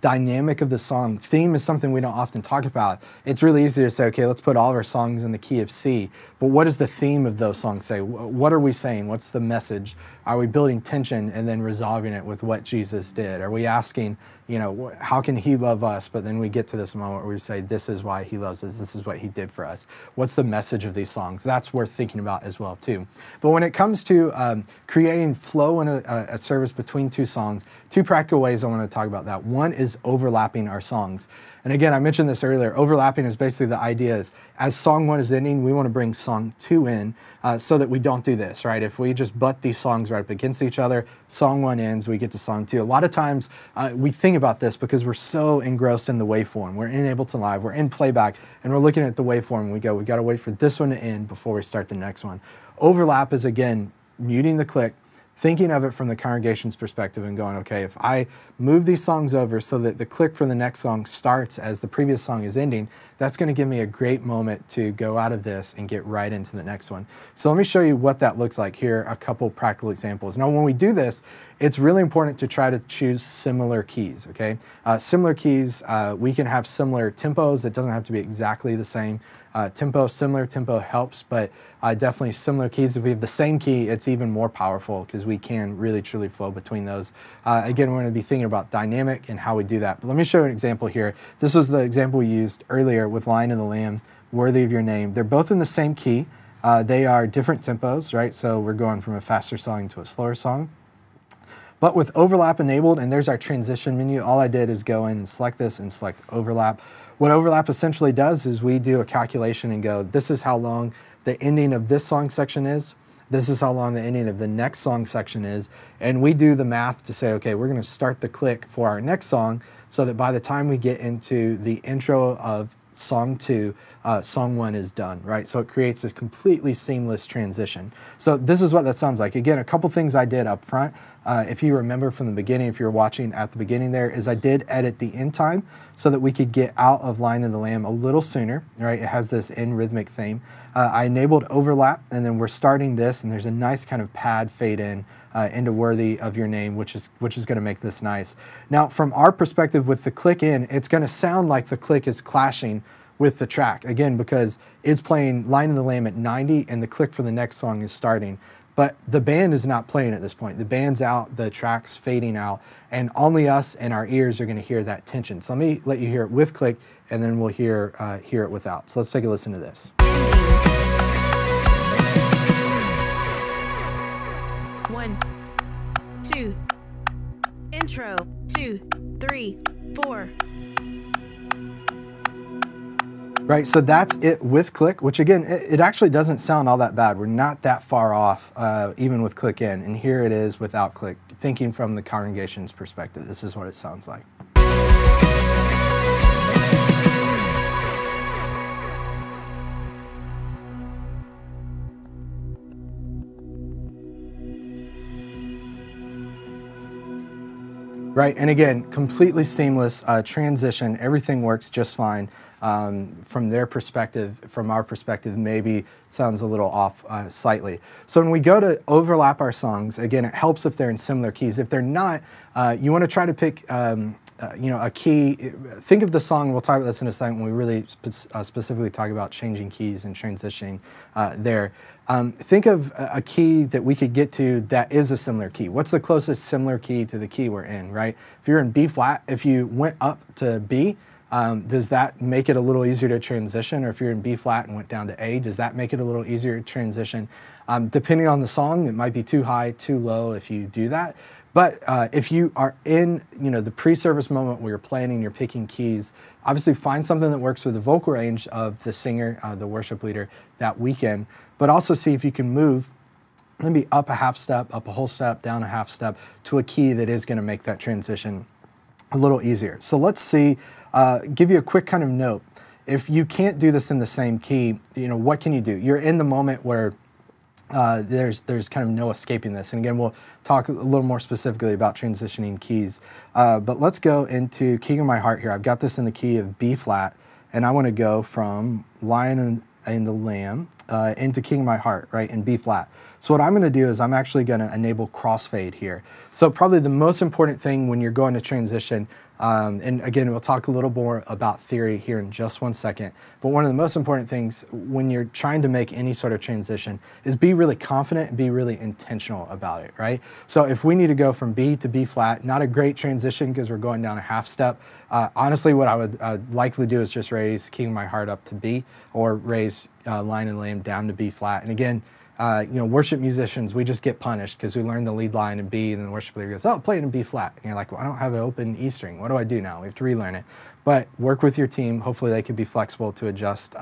dynamic of the song. Theme is something we don't often talk about. It's really easy to say, okay, let's put all of our songs in the key of C, but what does the theme of those songs say? What are we saying? What's the message? Are we building tension and then resolving it with what Jesus did? Are we asking, you know, how can he love us? But then we get to this moment where we say, this is why he loves us. This is what he did for us. What's the message of these songs? That's worth thinking about as well, too. But when it comes to creating flow in a service between two songs, two practical ways I want to talk about that. One is overlapping our songs. And again, I mentioned this earlier, overlapping is basically the idea is as song one is ending, we want to bring song two in so that we don't do this, right? If we just butt these songs right up against each other, song one ends, we get to song two. A lot of times we think about this because we're so engrossed in the waveform. We're in Ableton Live, we're in Playback, and we're looking at the waveform and we go, we got to wait for this one to end before we start the next one. Overlap is, again, muting the click, thinking of it from the congregation's perspective and going, okay, if I move these songs over so that the click for the next song starts as the previous song is ending, that's going to give me a great moment to go out of this and get right into the next one. So let me show you what that looks like here, a couple practical examples. Now, when we do this, it's really important to try to choose similar keys, okay? Similar keys, we can have similar tempos. It doesn't have to be exactly the same. Similar tempo helps, but definitely similar keys. If we have the same key, it's even more powerful because we can really truly flow between those. Again, we're going to be thinking about dynamic and how we do that. But let me show you an example here. This was the example we used earlier with Lion and the Lamb, Worthy of Your Name. They're both in the same key. They are different tempos, right? So we're going from a faster song to a slower song. But with overlap enabled, and there's our transition menu, all I did is go in and select this and select overlap. What overlap essentially does is we do a calculation and go, this is how long the ending of this song section is. This is how long the ending of the next song section is. And we do the math to say, okay, we're going to start the click for our next song so that by the time we get into the intro of song 2, song 1 is done, right? So it creates this completely seamless transition. So this is what that sounds like. Again, a couple things I did up front, if you remember from the beginning, if you're watching at the beginning there, is I did edit the end time so that we could get out of Lion and the Lamb a little sooner, right? It has this in rhythmic theme. I enabled overlap, and then we're starting this, and there's a nice kind of pad fade in into Worthy of Your Name, which is going to make this nice. Now, from our perspective with the click in, it's going to sound like the click is clashing with the track, again, because it's playing Lion and the Lamb at 90 and the click for the next song is starting. But the band is not playing at this point. The band's out, the track's fading out, and only us and our ears are going to hear that tension. So let me let you hear it with click, and then we'll hear it without. So let's take a listen to this. 1, 2, intro, 2, 3, 4. Right, so that's it with click, which again, it actually doesn't sound all that bad. We're not that far off, even with click in. And here it is without click. Thinking from the congregation's perspective, this is what it sounds like. Right, and again, completely seamless transition. Everything works just fine. From their perspective, from our perspective, maybe sounds a little off slightly. So when we go to overlap our songs, again, it helps if they're in similar keys. If they're not, you want to try to pick a key. Think of the song, we'll talk about this in a second when we really specifically talk about changing keys and transitioning there. Think of a key that we could get to that is a similar key. What's the closest similar key to the key we're in, right? If you're in B flat, if you went up to B, does that make it a little easier to transition? Or if you're in B flat and went down to A, does that make it a little easier to transition? Depending on the song, it might be too high, too low if you do that. But if you are in the pre-service moment where you're planning, you're picking keys, obviously find something that works with the vocal range of the singer, the worship leader that weekend, but also see if you can move maybe up a half step, up a whole step, down a half step to a key that is going to make that transition a little easier. So let's see, give you a quick kind of note. If you can't do this in the same key, what can you do? You're in the moment where there's kind of no escaping this. And again, we'll talk a little more specifically about transitioning keys. But let's go into King of My Heart here. I've got this in the key of B flat, and I want to go from Lion and the Lamb into King of My Heart, right, in B flat. So what I'm going to do is I'm actually going to enable crossfade here. So probably the most important thing when you're going to transition, and again, we'll talk a little more about theory here in just one second, but one of the most important things when you're trying to make any sort of transition is be really confident and be really intentional about it, right? So if we need to go from B to B flat, not a great transition because we're going down a half step. Honestly, what I would likely do is just raise King of My Heart up to B, or raise Lion and Lamb down to B flat. And again, worship musicians, we just get punished because we learn the lead line in B, and then the worship leader goes, oh, play it in B flat. And you're like, well, I don't have an open E string. What do I do now? We have to relearn it. But work with your team. Hopefully they could be flexible to adjust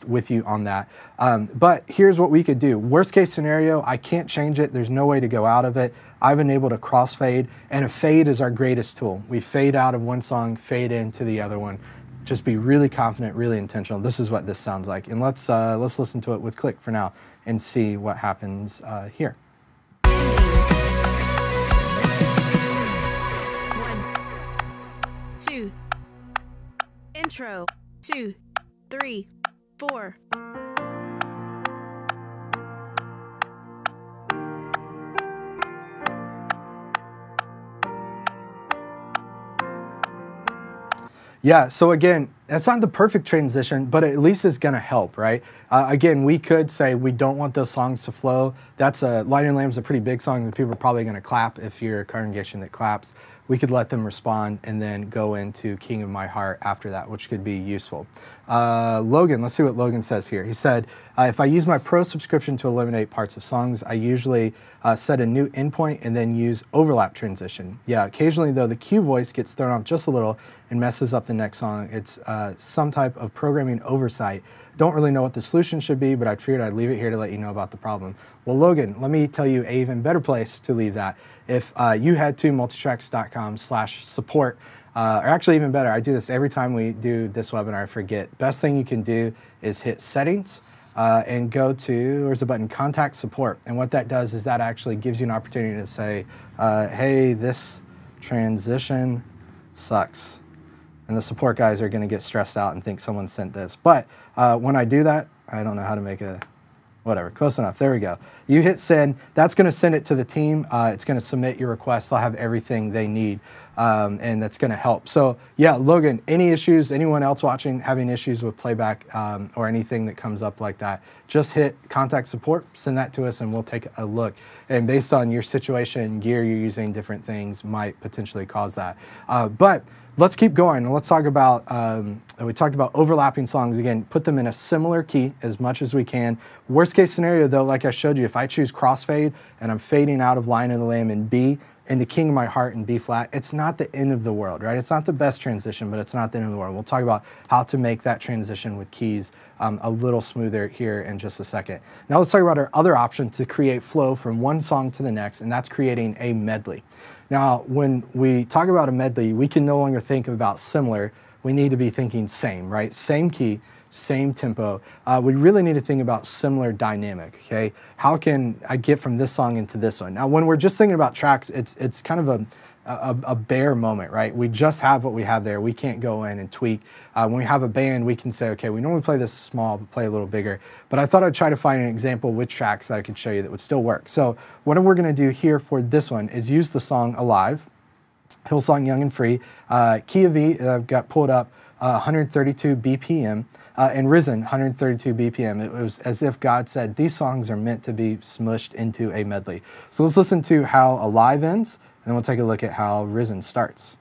with you on that. But here's what we could do. Worst case scenario, I can't change it. There's no way to go out of it. I've enabled a crossfade, and a fade is our greatest tool. We fade out of one song, fade into the other one. Just be really confident, really intentional. This is what this sounds like. And let's listen to it with click for now and see what happens here. 1, 2, intro, 2, 3, 4. Yeah, so again, that's not the perfect transition, but at least it's going to help, right? Again, we could say we don't want those songs to flow. That's Lion and Lamb's a pretty big song that people are probably going to clap if you're a congregation that claps. We could let them respond and then go into King of My Heart after that, which could be useful. Logan, let's see what Logan says here. He said, if I use my Pro subscription to eliminate parts of songs, I usually set a new endpoint and then use overlap transition. Yeah, occasionally though, the cue voice gets thrown off just a little and messes up the next song. It's some type of programming oversight. Don't really know what the solution should be, but I figured I'd leave it here to let you know about the problem. Well, Logan, let me tell you an even better place to leave that. If you head to multitracks.com/support, or actually even better, I do this every time we do this webinar, I forget. Best thing you can do is hit settings and go to, where's the button, contact support. And what that does is that actually gives you an opportunity to say, hey, this transition sucks. And the support guys are gonna get stressed out and think someone sent this. But when I do that, I don't know how to make a, whatever, close enough, there we go. You hit send, that's gonna send it to the team. It's gonna submit your request. They'll have everything they need. And that's gonna help. So yeah, Logan, any issues, anyone else watching having issues with playback or anything that comes up like that, just hit contact support, send that to us and we'll take a look. And based on your situation, gear you're using, different things might potentially cause that. But let's keep going and let's talk about, we talked about overlapping songs again, put them in a similar key as much as we can. Worst case scenario though, like I showed you, if I choose crossfade and I'm fading out of Lion of the Lamb in B, and the King of My Heart in B flat, it's not the end of the world, right? It's not the best transition, but it's not the end of the world. We'll talk about how to make that transition with keys a little smoother here in just a second. Now let's talk about our other option to create flow from one song to the next, and that's creating a medley. Now, when we talk about a medley, we can no longer think about similar. We need to be thinking same, right? Same key, same tempo. We really need to think about similar dynamic, okay? How can I get from this song into this one? Now, when we're just thinking about tracks, it's kind of a bare moment, right? We just have what we have there. We can't go in and tweak. When we have a band, we can say, okay, we normally play this small, but play a little bigger. But I thought I'd try to find an example with tracks that I could show you that would still work. So what we're gonna do here for this one is use the song Alive, Hillsong Young and Free, key of E, I've got pulled up 132 BPM, and Risen, 132 BPM. It was as if God said, these songs are meant to be smushed into a medley. So let's listen to how Alive ends, and then we'll take a look at how Risen starts.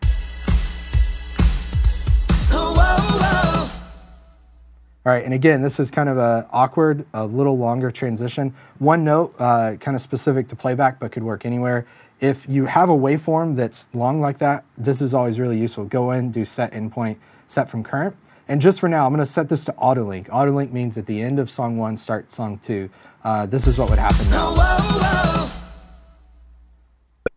All right, and again, this is kind of a awkward, a little longer transition. One note, kind of specific to playback, but could work anywhere. If you have a waveform that's long like that, this is always really useful. Go in, do set endpoint, set from current. And just for now, I'm gonna set this to auto-link. Auto-link means at the end of song 1, start song 2. This is what would happen now.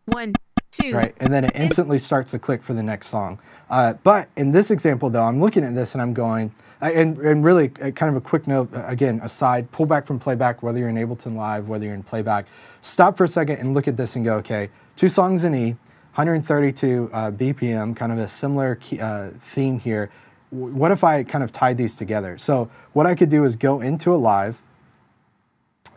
1, 2. Right, and then it instantly starts the click for the next song. But in this example though, I'm looking at this and I'm going, and really kind of a quick note, again, aside, pull back from playback, whether you're in Ableton Live, whether you're in playback, stop for a second and look at this and go, okay, 2 songs in E, 132 BPM, kind of a similar key, theme here. What if I kind of tied these together? So what I could do is go into Alive,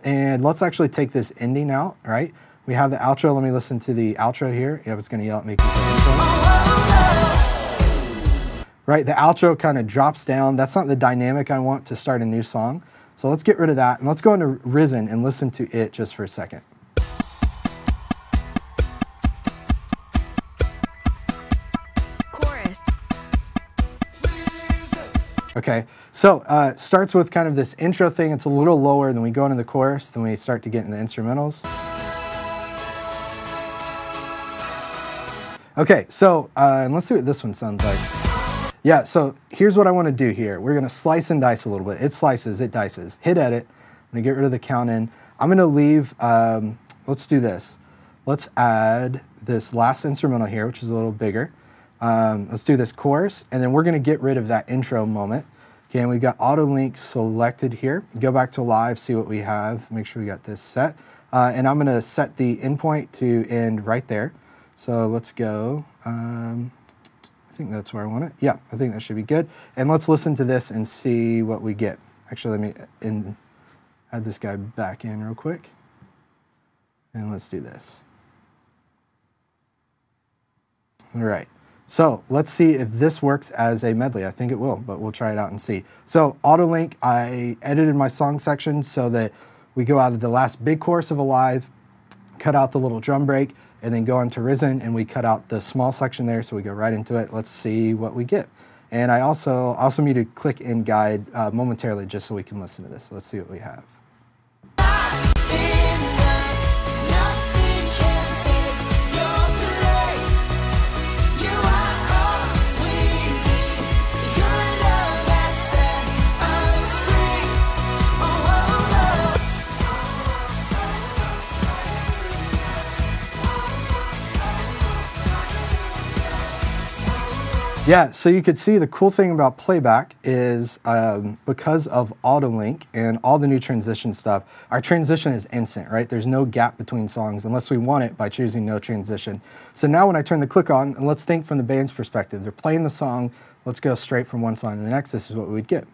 and let's actually take this ending out, right? We have the outro. Let me listen to the outro here. Yep, it's gonna yell at me. Right, the outro kind of drops down. That's not the dynamic I want to start a new song. So let's get rid of that, and let's go into Risen and listen to it just for a second. Okay, so it starts with kind of this intro thing. It's a little lower, then we go into the chorus, then we start to get into the instrumentals. Okay, so and let's see what this one sounds like. Yeah, so here's what I want to do here. We're going to slice and dice a little bit. It slices, it dices. Hit edit. I'm going to get rid of the count in. I'm going to leave, let's do this. Let's add this last instrumental here, which is a little bigger. Let's do this chorus, and then we're going to get rid of that intro moment. Okay, and we've got auto link selected here. Go back to Live, see what we have. Make sure we got this set. And I'm going to set the endpoint to end right there. So let's go. I think that's where I want it. Yeah, I think that should be good. And let's listen to this and see what we get. Actually, let me add this guy back in real quick. And let's do this. All right. So let's see if this works as a medley. I think it will, but we'll try it out and see. So auto link, I edited my song section so that we go out of the last big chorus of Alive, cut out the little drum break, and then go on to Risen, and we cut out the small section there, so we go right into it. Let's see what we get. And I also need to click in guide momentarily just so we can listen to this. Let's see what we have. Yeah, so you could see the cool thing about Playback is because of auto-link and all the new transition stuff, our transition is instant, right? There's no gap between songs unless we want it by choosing no transition. So now when I turn the click on, and let's think from the band's perspective, they're playing the song, let's go straight from one song to the next, this is what we would get.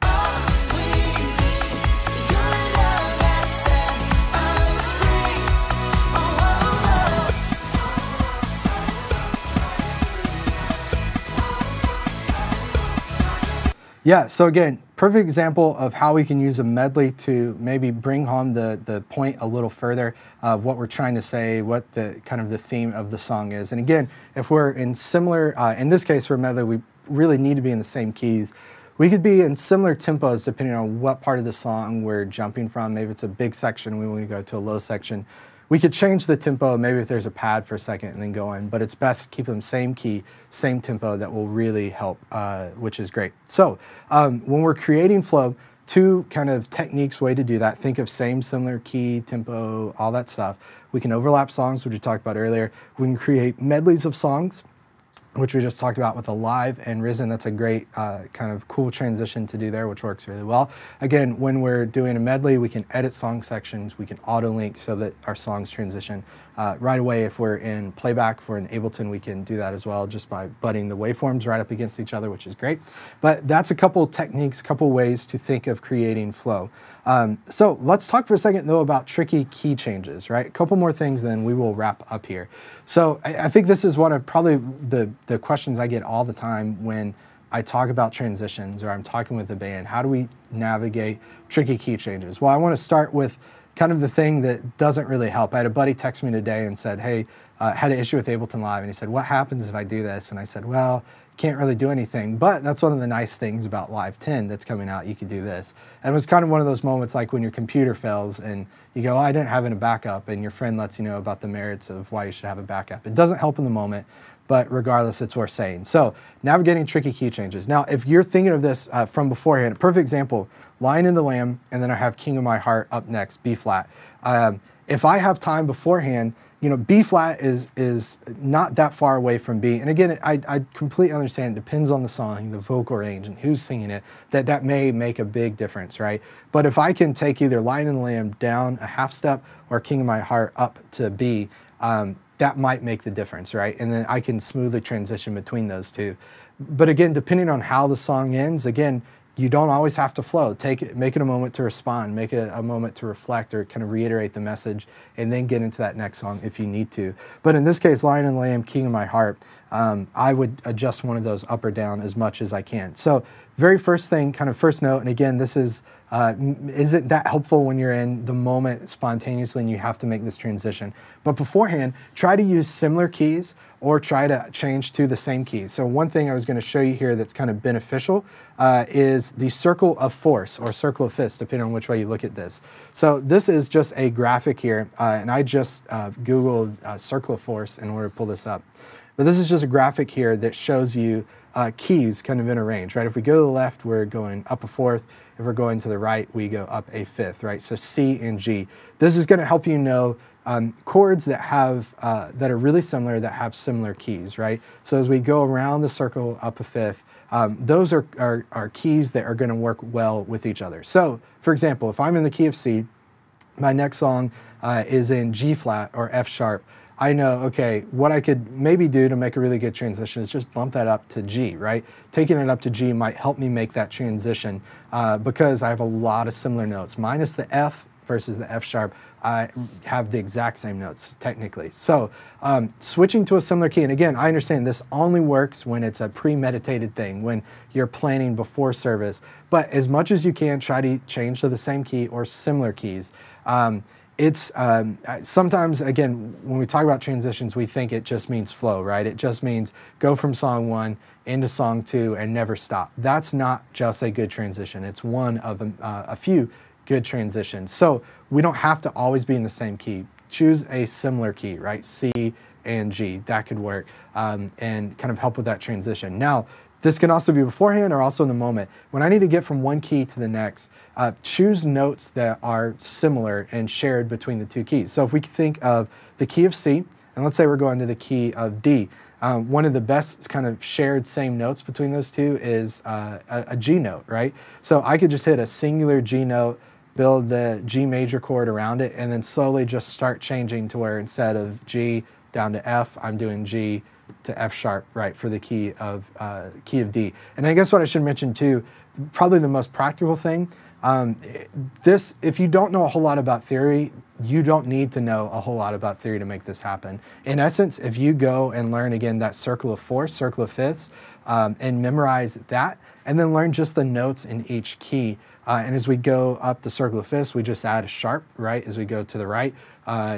Yeah, so again, perfect example of how we can use a medley to maybe bring home the point a little further of what we're trying to say, what the kind of the theme of the song is. And again, if we're in similar, in this case for a medley, we really need to be in the same keys. We could be in similar tempos depending on what part of the song we're jumping from. Maybe it's a big section, we want to go to a low section. We could change the tempo, maybe if there's a pad for a second and then go in, but it's best to keep them same key, same tempo. That will really help, which is great. So when we're creating flow, two kind of techniques, way to do that. Think of same, similar key, tempo, all that stuff. We can overlap songs, which we talked about earlier. We can create medleys of songs, which we just talked about with Alive and Risen. That's a great kind of cool transition to do there, which works really well. Again, when we're doing a medley, we can edit song sections, we can auto-link so that our songs transition right away. If we're in Playback, if we're in Ableton, we can do that as well just by butting the waveforms right up against each other, which is great. But that's a couple techniques, couple ways to think of creating flow. So let's talk for a second though about tricky key changes, right? A couple more things, then we will wrap up here. So I think this is one of probably the questions I get all the time when I talk about transitions or I'm talking with the band. How do we navigate tricky key changes? Well, I want to start with kind of the thing that doesn't really help. I had a buddy text me today and said, hey, had an issue with Ableton Live, and he said, what happens if I do this? And I said, well, can't really do anything, but that's one of the nice things about Live 10 that's coming out. You could do this. And it was kind of one of those moments like when your computer fails and you go, oh, I didn't have a backup, and your friend lets you know about the merits of why you should have a backup. It doesn't help in the moment, but regardless, it's worth saying. So navigating tricky key changes. Now, if you're thinking of this from beforehand, a perfect example, Lion in the Lamb, and then I have King of My Heart up next, B flat. If I have time beforehand, you know, B flat is not that far away from B. And again, I completely understand it depends on the song, the vocal range, and who's singing it, that may make a big difference, right? But if I can take either Lion and the Lamb down a half step or King of My Heart up to B, that might make the difference, right? And then I can smoothly transition between those two. But again, depending on how the song ends, again, you don't always have to flow. Make it a moment to respond, make it a moment to reflect or kind of reiterate the message, and then get into that next song if you need to. But in this case, Lion and Lamb, King of My Heart, I would adjust one of those up or down as much as I can. So very first thing, kind of first note, and again, this is, isn't that helpful when you're in the moment spontaneously and you have to make this transition. But beforehand, try to use similar keys or try to change to the same key. So one thing I was going to show you here that's kind of beneficial is the circle of force or circle of fist, depending on which way you look at this. So this is just a graphic here, and I just Googled circle of force in order to pull this up. But this is just a graphic here that shows you keys kind of in a range, right? If we go to the left, we're going up a fourth. If we're going to the right, we go up a fifth, right? So C and G. This is going to help you know chords that have that are really similar, that have similar keys, right? So as we go around the circle up a fifth, those are keys that are going to work well with each other. So, for example, if I'm in the key of C, my next song is in G flat or F sharp. I know, okay, what I could maybe do to make a really good transition is just bump that up to G, right? Taking it up to G might help me make that transition because I have a lot of similar notes. Minus the F versus the F sharp, I have the exact same notes technically. So switching to a similar key, and again, I understand this only works when it's a premeditated thing, when you're planning before service, but as much as you can, try to change to the same key or similar keys. It's sometimes, again, when we talk about transitions, we think it just means flow, right? It just means go from song one into song two and never stop. That's not just a good transition. It's one of a few good transitions. So we don't have to always be in the same key. Choose a similar key, right? C and G, that could work and kind of help with that transition. Now, this can also be beforehand or also in the moment. When I need to get from one key to the next, choose notes that are similar and shared between the two keys. So if we think of the key of C, and let's say we're going to the key of D, One of the best kind of shared same notes between those two is a G note, right? So I could just hit a singular G note, build the G major chord around it, and then slowly just start changing to where instead of G down to F, I'm doing G to F sharp, right, for the key of D. And I guess what I should mention too, probably the most practical thing, if you don't know a whole lot about theory, you don't need to know a whole lot about theory to make this happen. In essence, if you go and learn, again, that circle of fourths, circle of fifths, and memorize that, and then learn just the notes in each key. And as we go up the circle of fifths, we just add a sharp, right? As we go to the right,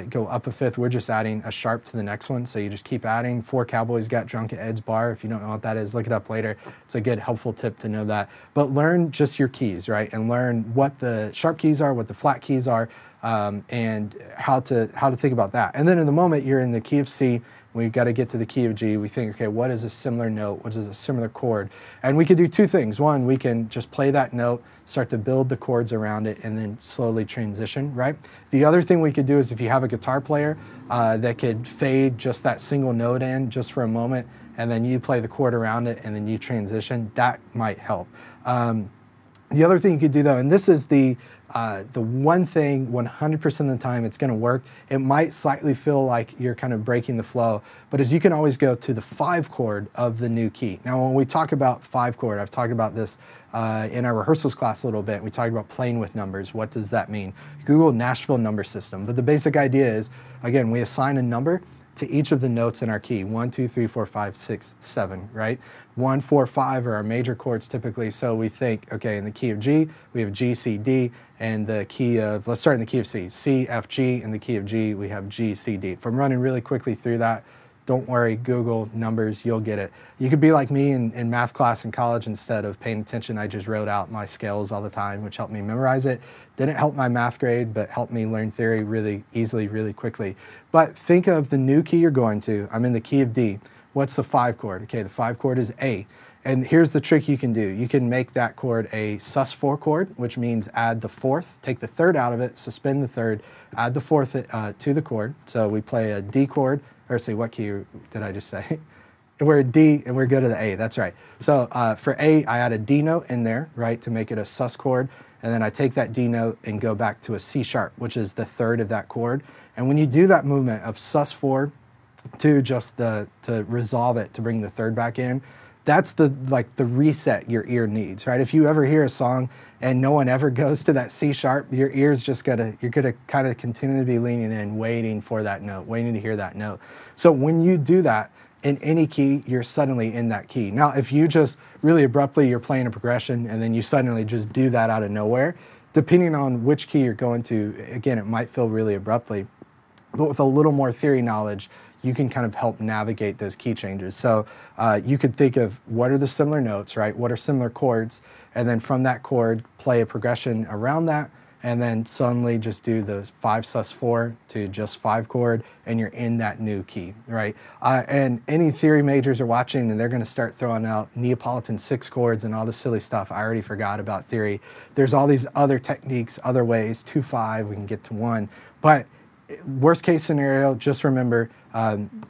go up a fifth, we're just adding a sharp to the next one. So you just keep adding. 4 Cowboys got drunk at Ed's bar. If you don't know what that is, look it up later. It's a good, helpful tip to know that. But learn just your keys, right? And learn what the sharp keys are, what the flat keys are, and how to think about that. And then in the moment you're in the key of C, we've got to get to the key of G. We think, okay, what is a similar note? What is a similar chord? And we could do 2 things. One, we can just play that note, start to build the chords around it, and then slowly transition, right? The other thing we could do is if you have a guitar player that could fade just that single note in just for a moment, and then you play the chord around it, and then you transition, that might help. The other thing you could do though, and this is the one thing 100% of the time it's going to work. It might slightly feel like you're kind of breaking the flow, but as you can always go to the 5 chord of the new key. Now when we talk about 5 chord, I've talked about this in our rehearsals class a little bit. We talked about playing with numbers. What does that mean? Google Nashville number system. But the basic idea is, again, we assign a number to each of the notes in our key. 1, 2, 3, 4, 5, 6, 7, right? 1, 4, 5 are our major chords typically. So we think, okay, in the key of G, we have G, C, D, and the key of, let's start in the key of C. C, F, G, in the key of G, we have G, C, D. If I'm running really quickly through that, don't worry, Google numbers, you'll get it. You could be like me in math class in college. Instead of paying attention, I just wrote out my scales all the time, which helped me memorize it. Didn't help my math grade, but helped me learn theory really easily, really quickly. But think of the new key you're going to. I'm in the key of D. What's the 5 chord? Okay, the 5 chord is A. And here's the trick you can do. You can make that chord a sus4 chord, which means add the 4th, take the 3rd out of it, suspend the 3rd, add the 4th to the chord. So we play a D chord, or say, what key did I just say? We're a D and we're good to the A, that's right. So for A, I add a D note in there, right, to make it a sus chord. And then I take that D note and go back to a C sharp, which is the 3rd of that chord. And when you do that movement of sus4 to just to resolve it, to bring the 3rd back in, that's the reset your ear needs, right? If you ever hear a song and no one ever goes to that C sharp, your ear's just you're gonna kind of continually be leaning in, waiting for that note, waiting to hear that note. So when you do that in any key, you're suddenly in that key. Now, if you just really abruptly, you're playing a progression and then you suddenly just do that out of nowhere, depending on which key you're going to, again, it might feel really abruptly, but with a little more theory knowledge, you can kind of help navigate those key changes. So you could think of what are the similar notes, right? What are similar chords? And then from that chord, play a progression around that, and then suddenly just do the 5 sus4 to just 5 chord, and you're in that new key, right? And any theory majors are watching, and they're gonna start throwing out Neapolitan 6 chords and all this silly stuff. I already forgot about theory. There's all these other techniques, other ways, 2-5, we can get to 1. But worst case scenario, just remember,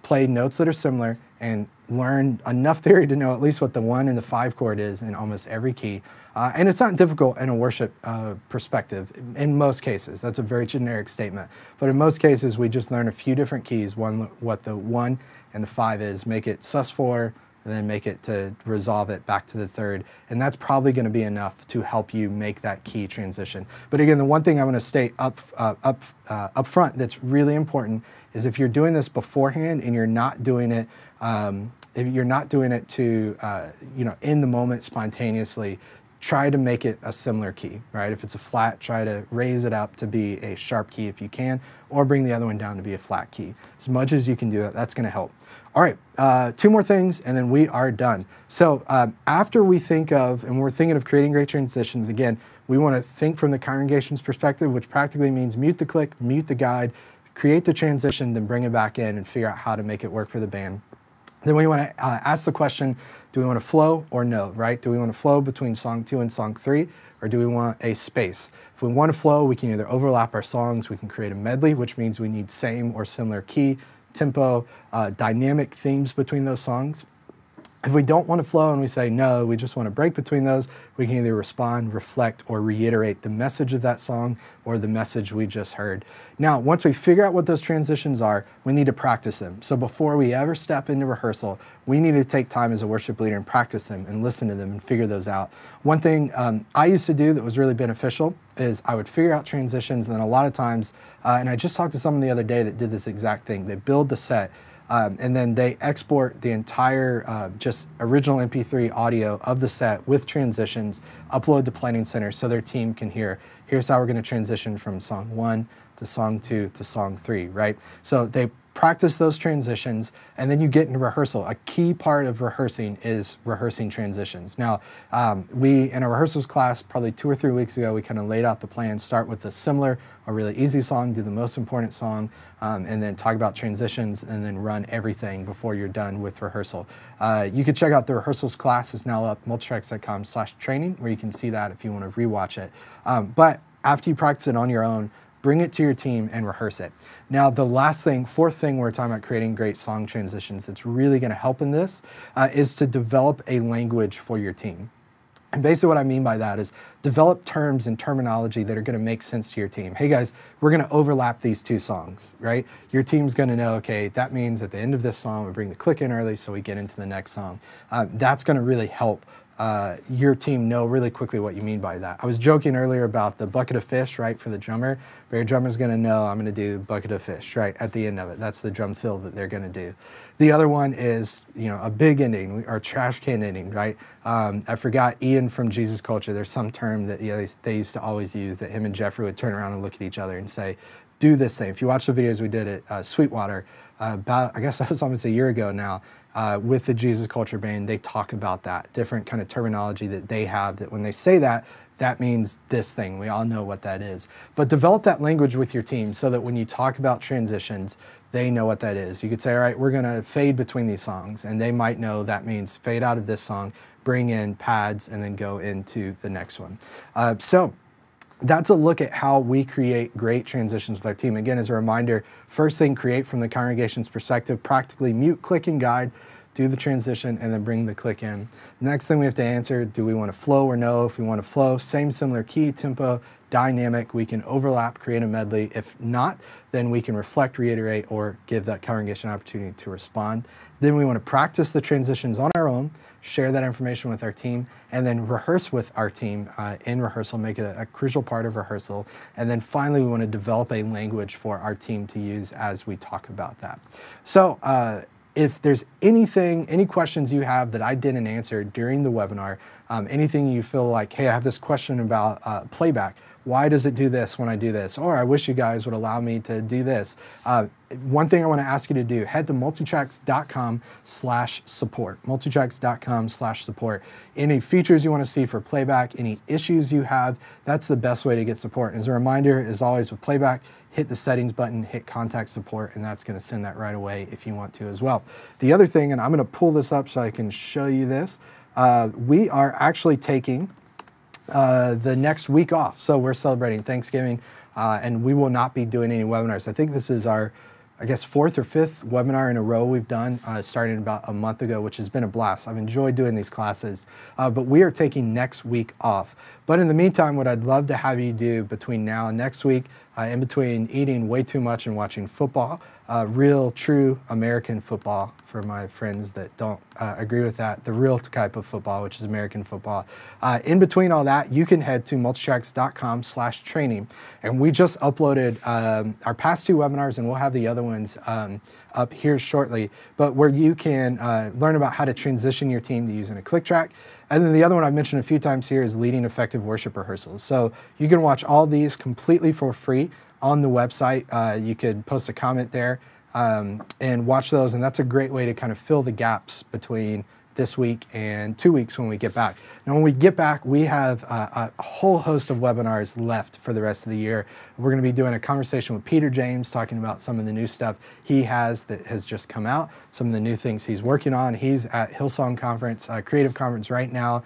play notes that are similar and learn enough theory to know at least what the 1 and the 5 chord is in almost every key. And it's not difficult in a worship perspective in most cases. That's a very generic statement. But in most cases, we just learn a few different keys, what the 1 and the 5 is, make it sus4, and then make it to resolve it back to the 3rd. And that's probably gonna be enough to help you make that key transition. But again, the one thing I wanna state up front that's really important is if you're doing this beforehand and you're not doing it, if you're not doing it to, in the moment spontaneously, try to make it a similar key, right? If it's a flat, try to raise it up to be a sharp key if you can, or bring the other one down to be a flat key. As much as you can do that, that's gonna help. All right, 2 more things and then we are done. So after we think of, and we're thinking of creating great transitions, again, we wanna think from the congregation's perspective, which practically means mute the click, mute the guide, create the transition, then bring it back in and figure out how to make it work for the band. Then we want to ask the question, do we want to flow or no, right? Do we want to flow between song 2 and song 3, or do we want a space? If we want to flow, we can either overlap our songs, we can create a medley, which means we need same or similar key tempo, dynamic themes between those songs. If we don't want to flow and we say no, we just want to break between those, we can either respond, reflect, or reiterate the message of that song or the message we just heard. Now, once we figure out what those transitions are, we need to practice them. So before we ever step into rehearsal, we need to take time as a worship leader and practice them and listen to them and figure those out. One thing I used to do that was really beneficial is I would figure out transitions, and then a lot of times, and I just talked to someone the other day that did this exact thing. They build the set, and then they export the entire just original MP3 audio of the set with transitions, upload to Planning Center so their team can hear, here's how we're going to transition from song 1 to song 2 to song 3, right? So they practice those transitions, and then you get into rehearsal. A key part of rehearsing is rehearsing transitions. Now, we, in our rehearsals class, probably 2 or 3 weeks ago, we kind of laid out the plan, start with a similar, a really easy song, do the most important song, and then talk about transitions, and then run everything before you're done with rehearsal. You can check out the rehearsals class. It's now up, multitracks.com/training, where you can see that if you want to rewatch it. But after you practice it on your own, bring it to your team and rehearse it. Now, the last thing, fourth thing we're talking about creating great song transitions that's really going to help in this is to develop a language for your team. And basically what I mean by that is develop terms and terminology that are going to make sense to your team. Hey guys, we're going to overlap these two songs, right? Your team's going to know, okay, that means at the end of this song, we bring the click in early so we get into the next song. That's going to really help your team know really quickly what you mean by that. I was joking earlier about the bucket of fish, right, for the drummer. But your drummer's going to know I'm going to do bucket of fish, right, at the end of it. That's the drum fill that they're going to do. The other one is, you know, a big ending or trash can ending, right? I forgot Ian from Jesus Culture. There's some term that they used to always use that him and Jeffrey would turn around and look at each other and say, do this thing. If you watch the videos we did at Sweetwater, about, I guess that was almost a year ago now, with the Jesus Culture Band, they talk about that, different kind of terminology that they have, that when they say that, that means this thing. We all know what that is. But develop that language with your team so that when you talk about transitions, they know what that is. You could say, all right, we're going to fade between these songs, and they might know that means fade out of this song, bring in pads, and then go into the next one. So that's a look at how we create great transitions with our team. Again, as a reminder, first thing, create from the congregation's perspective, practically mute, click, and guide, do the transition, and then bring the click in. Next thing we have to answer, do we want to flow or no? If we want to flow, same similar key, tempo, dynamic, we can overlap, create a medley. If not, then we can reflect, reiterate, or give that congregation an opportunity to respond. Then we want to practice the transitions on our own, share that information with our team, and then rehearse with our team in rehearsal, make it a crucial part of rehearsal. And then finally, we want to develop a language for our team to use as we talk about that. So if there's anything, any questions you have that I didn't answer during the webinar, anything you feel like, hey, I have this question about playback. Why does it do this when I do this? Or I wish you guys would allow me to do this. One thing I want to ask you to do, head to multitracks.com/support, multitracks.com/support. Any features you want to see for playback, any issues you have, that's the best way to get support. And as a reminder, as always with playback, hit the settings button, hit contact support, and that's going to send that right away if you want to as well. The other thing, and I'm going to pull this up so I can show you this, we are actually taking the next week off. So we're celebrating Thanksgiving, and we will not be doing any webinars. I think this is our, I guess, 4th or 5th webinar in a row we've done, starting about a month ago, which has been a blast. I've enjoyed doing these classes, but we are taking next week off. But in the meantime, what I'd love to have you do between now and next week, in between eating way too much and watching football, real, true American football, for my friends that don't agree with that, the real type of football, which is American football. In between all that, you can head to multitracks.com/training. And we just uploaded our past 2 webinars, and we'll have the other ones up here shortly, but where you can learn about how to transition your team to using a click track. And then the other one I've mentioned a few times here is leading effective worship rehearsals. So you can watch all these completely for free on the website. You could post a comment there and watch those, and that's a great way to kind of fill the gaps between this week and 2 weeks when we get back. Now, And when we get back, we have a whole host of webinars left for the rest of the year. We're going to be doing a conversation with Peter James, talking about some of the new stuff he has that has just come out, some of the new things he's working on. He's at Hillsong Conference, Creative Conference right now,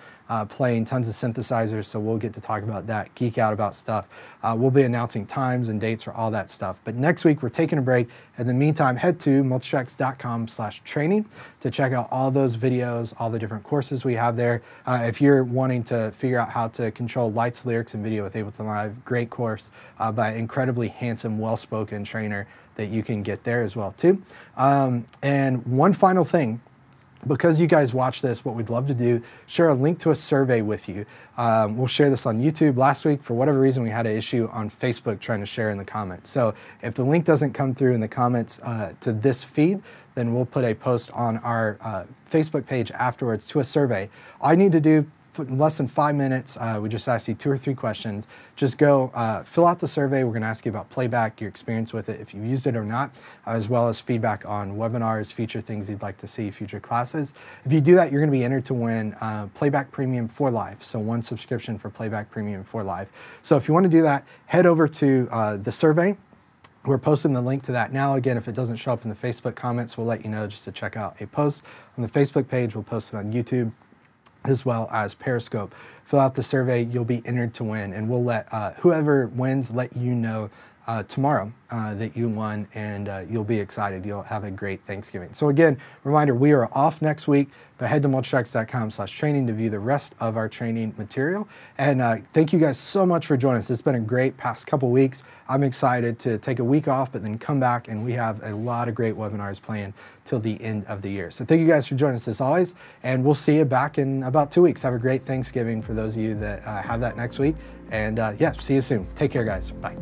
playing tons of synthesizers, so we'll get to talk about that, geek out about stuff. We'll be announcing times and dates for all that stuff. But next week, we're taking a break. In the meantime, head to multitracks.com/training to check out all those videos, all the different courses we have there. If you're wanting to figure out how to control lights, lyrics, and video with Ableton Live, great course by an incredibly handsome, well-spoken trainer that you can get there as well too. And one final thing, because you guys watch this, what we'd love to do, share a link to a survey with you. We'll share this on YouTube. Last week, for whatever reason, we had an issue on Facebook trying to share in the comments. So if the link doesn't come through in the comments to this feed, then we'll put a post on our Facebook page afterwards to a survey. All you need to do, in less than 5 minutes, we just ask you 2 or 3 questions. Just go fill out the survey. We're going to ask you about Playback, your experience with it, if you've used it or not, as well as feedback on webinars, future things you'd like to see, future classes. If you do that, you're going to be entered to win Playback Premium for Live, so 1 subscription for Playback Premium for Live. So if you want to do that, head over to the survey. We're posting the link to that now. Again, if it doesn't show up in the Facebook comments, we'll let you know just to check out a post on the Facebook page. We'll post it on YouTube as well as Periscope. Fill out the survey, you'll be entered to win, and we'll let whoever wins let you know tomorrow that you won, and you'll be excited. You'll have a great Thanksgiving. So again, reminder, we are off next week, but head to multitracks.com/training to view the rest of our training material. And thank you guys so much for joining us. It's been a great past couple weeks. I'm excited to take a week off, but then come back, and we have a lot of great webinars planned till the end of the year. So thank you guys for joining us as always, and we'll see you back in about 2 weeks. Have a great Thanksgiving for those of you that have that next week. And yeah, see you soon. Take care, guys. Bye.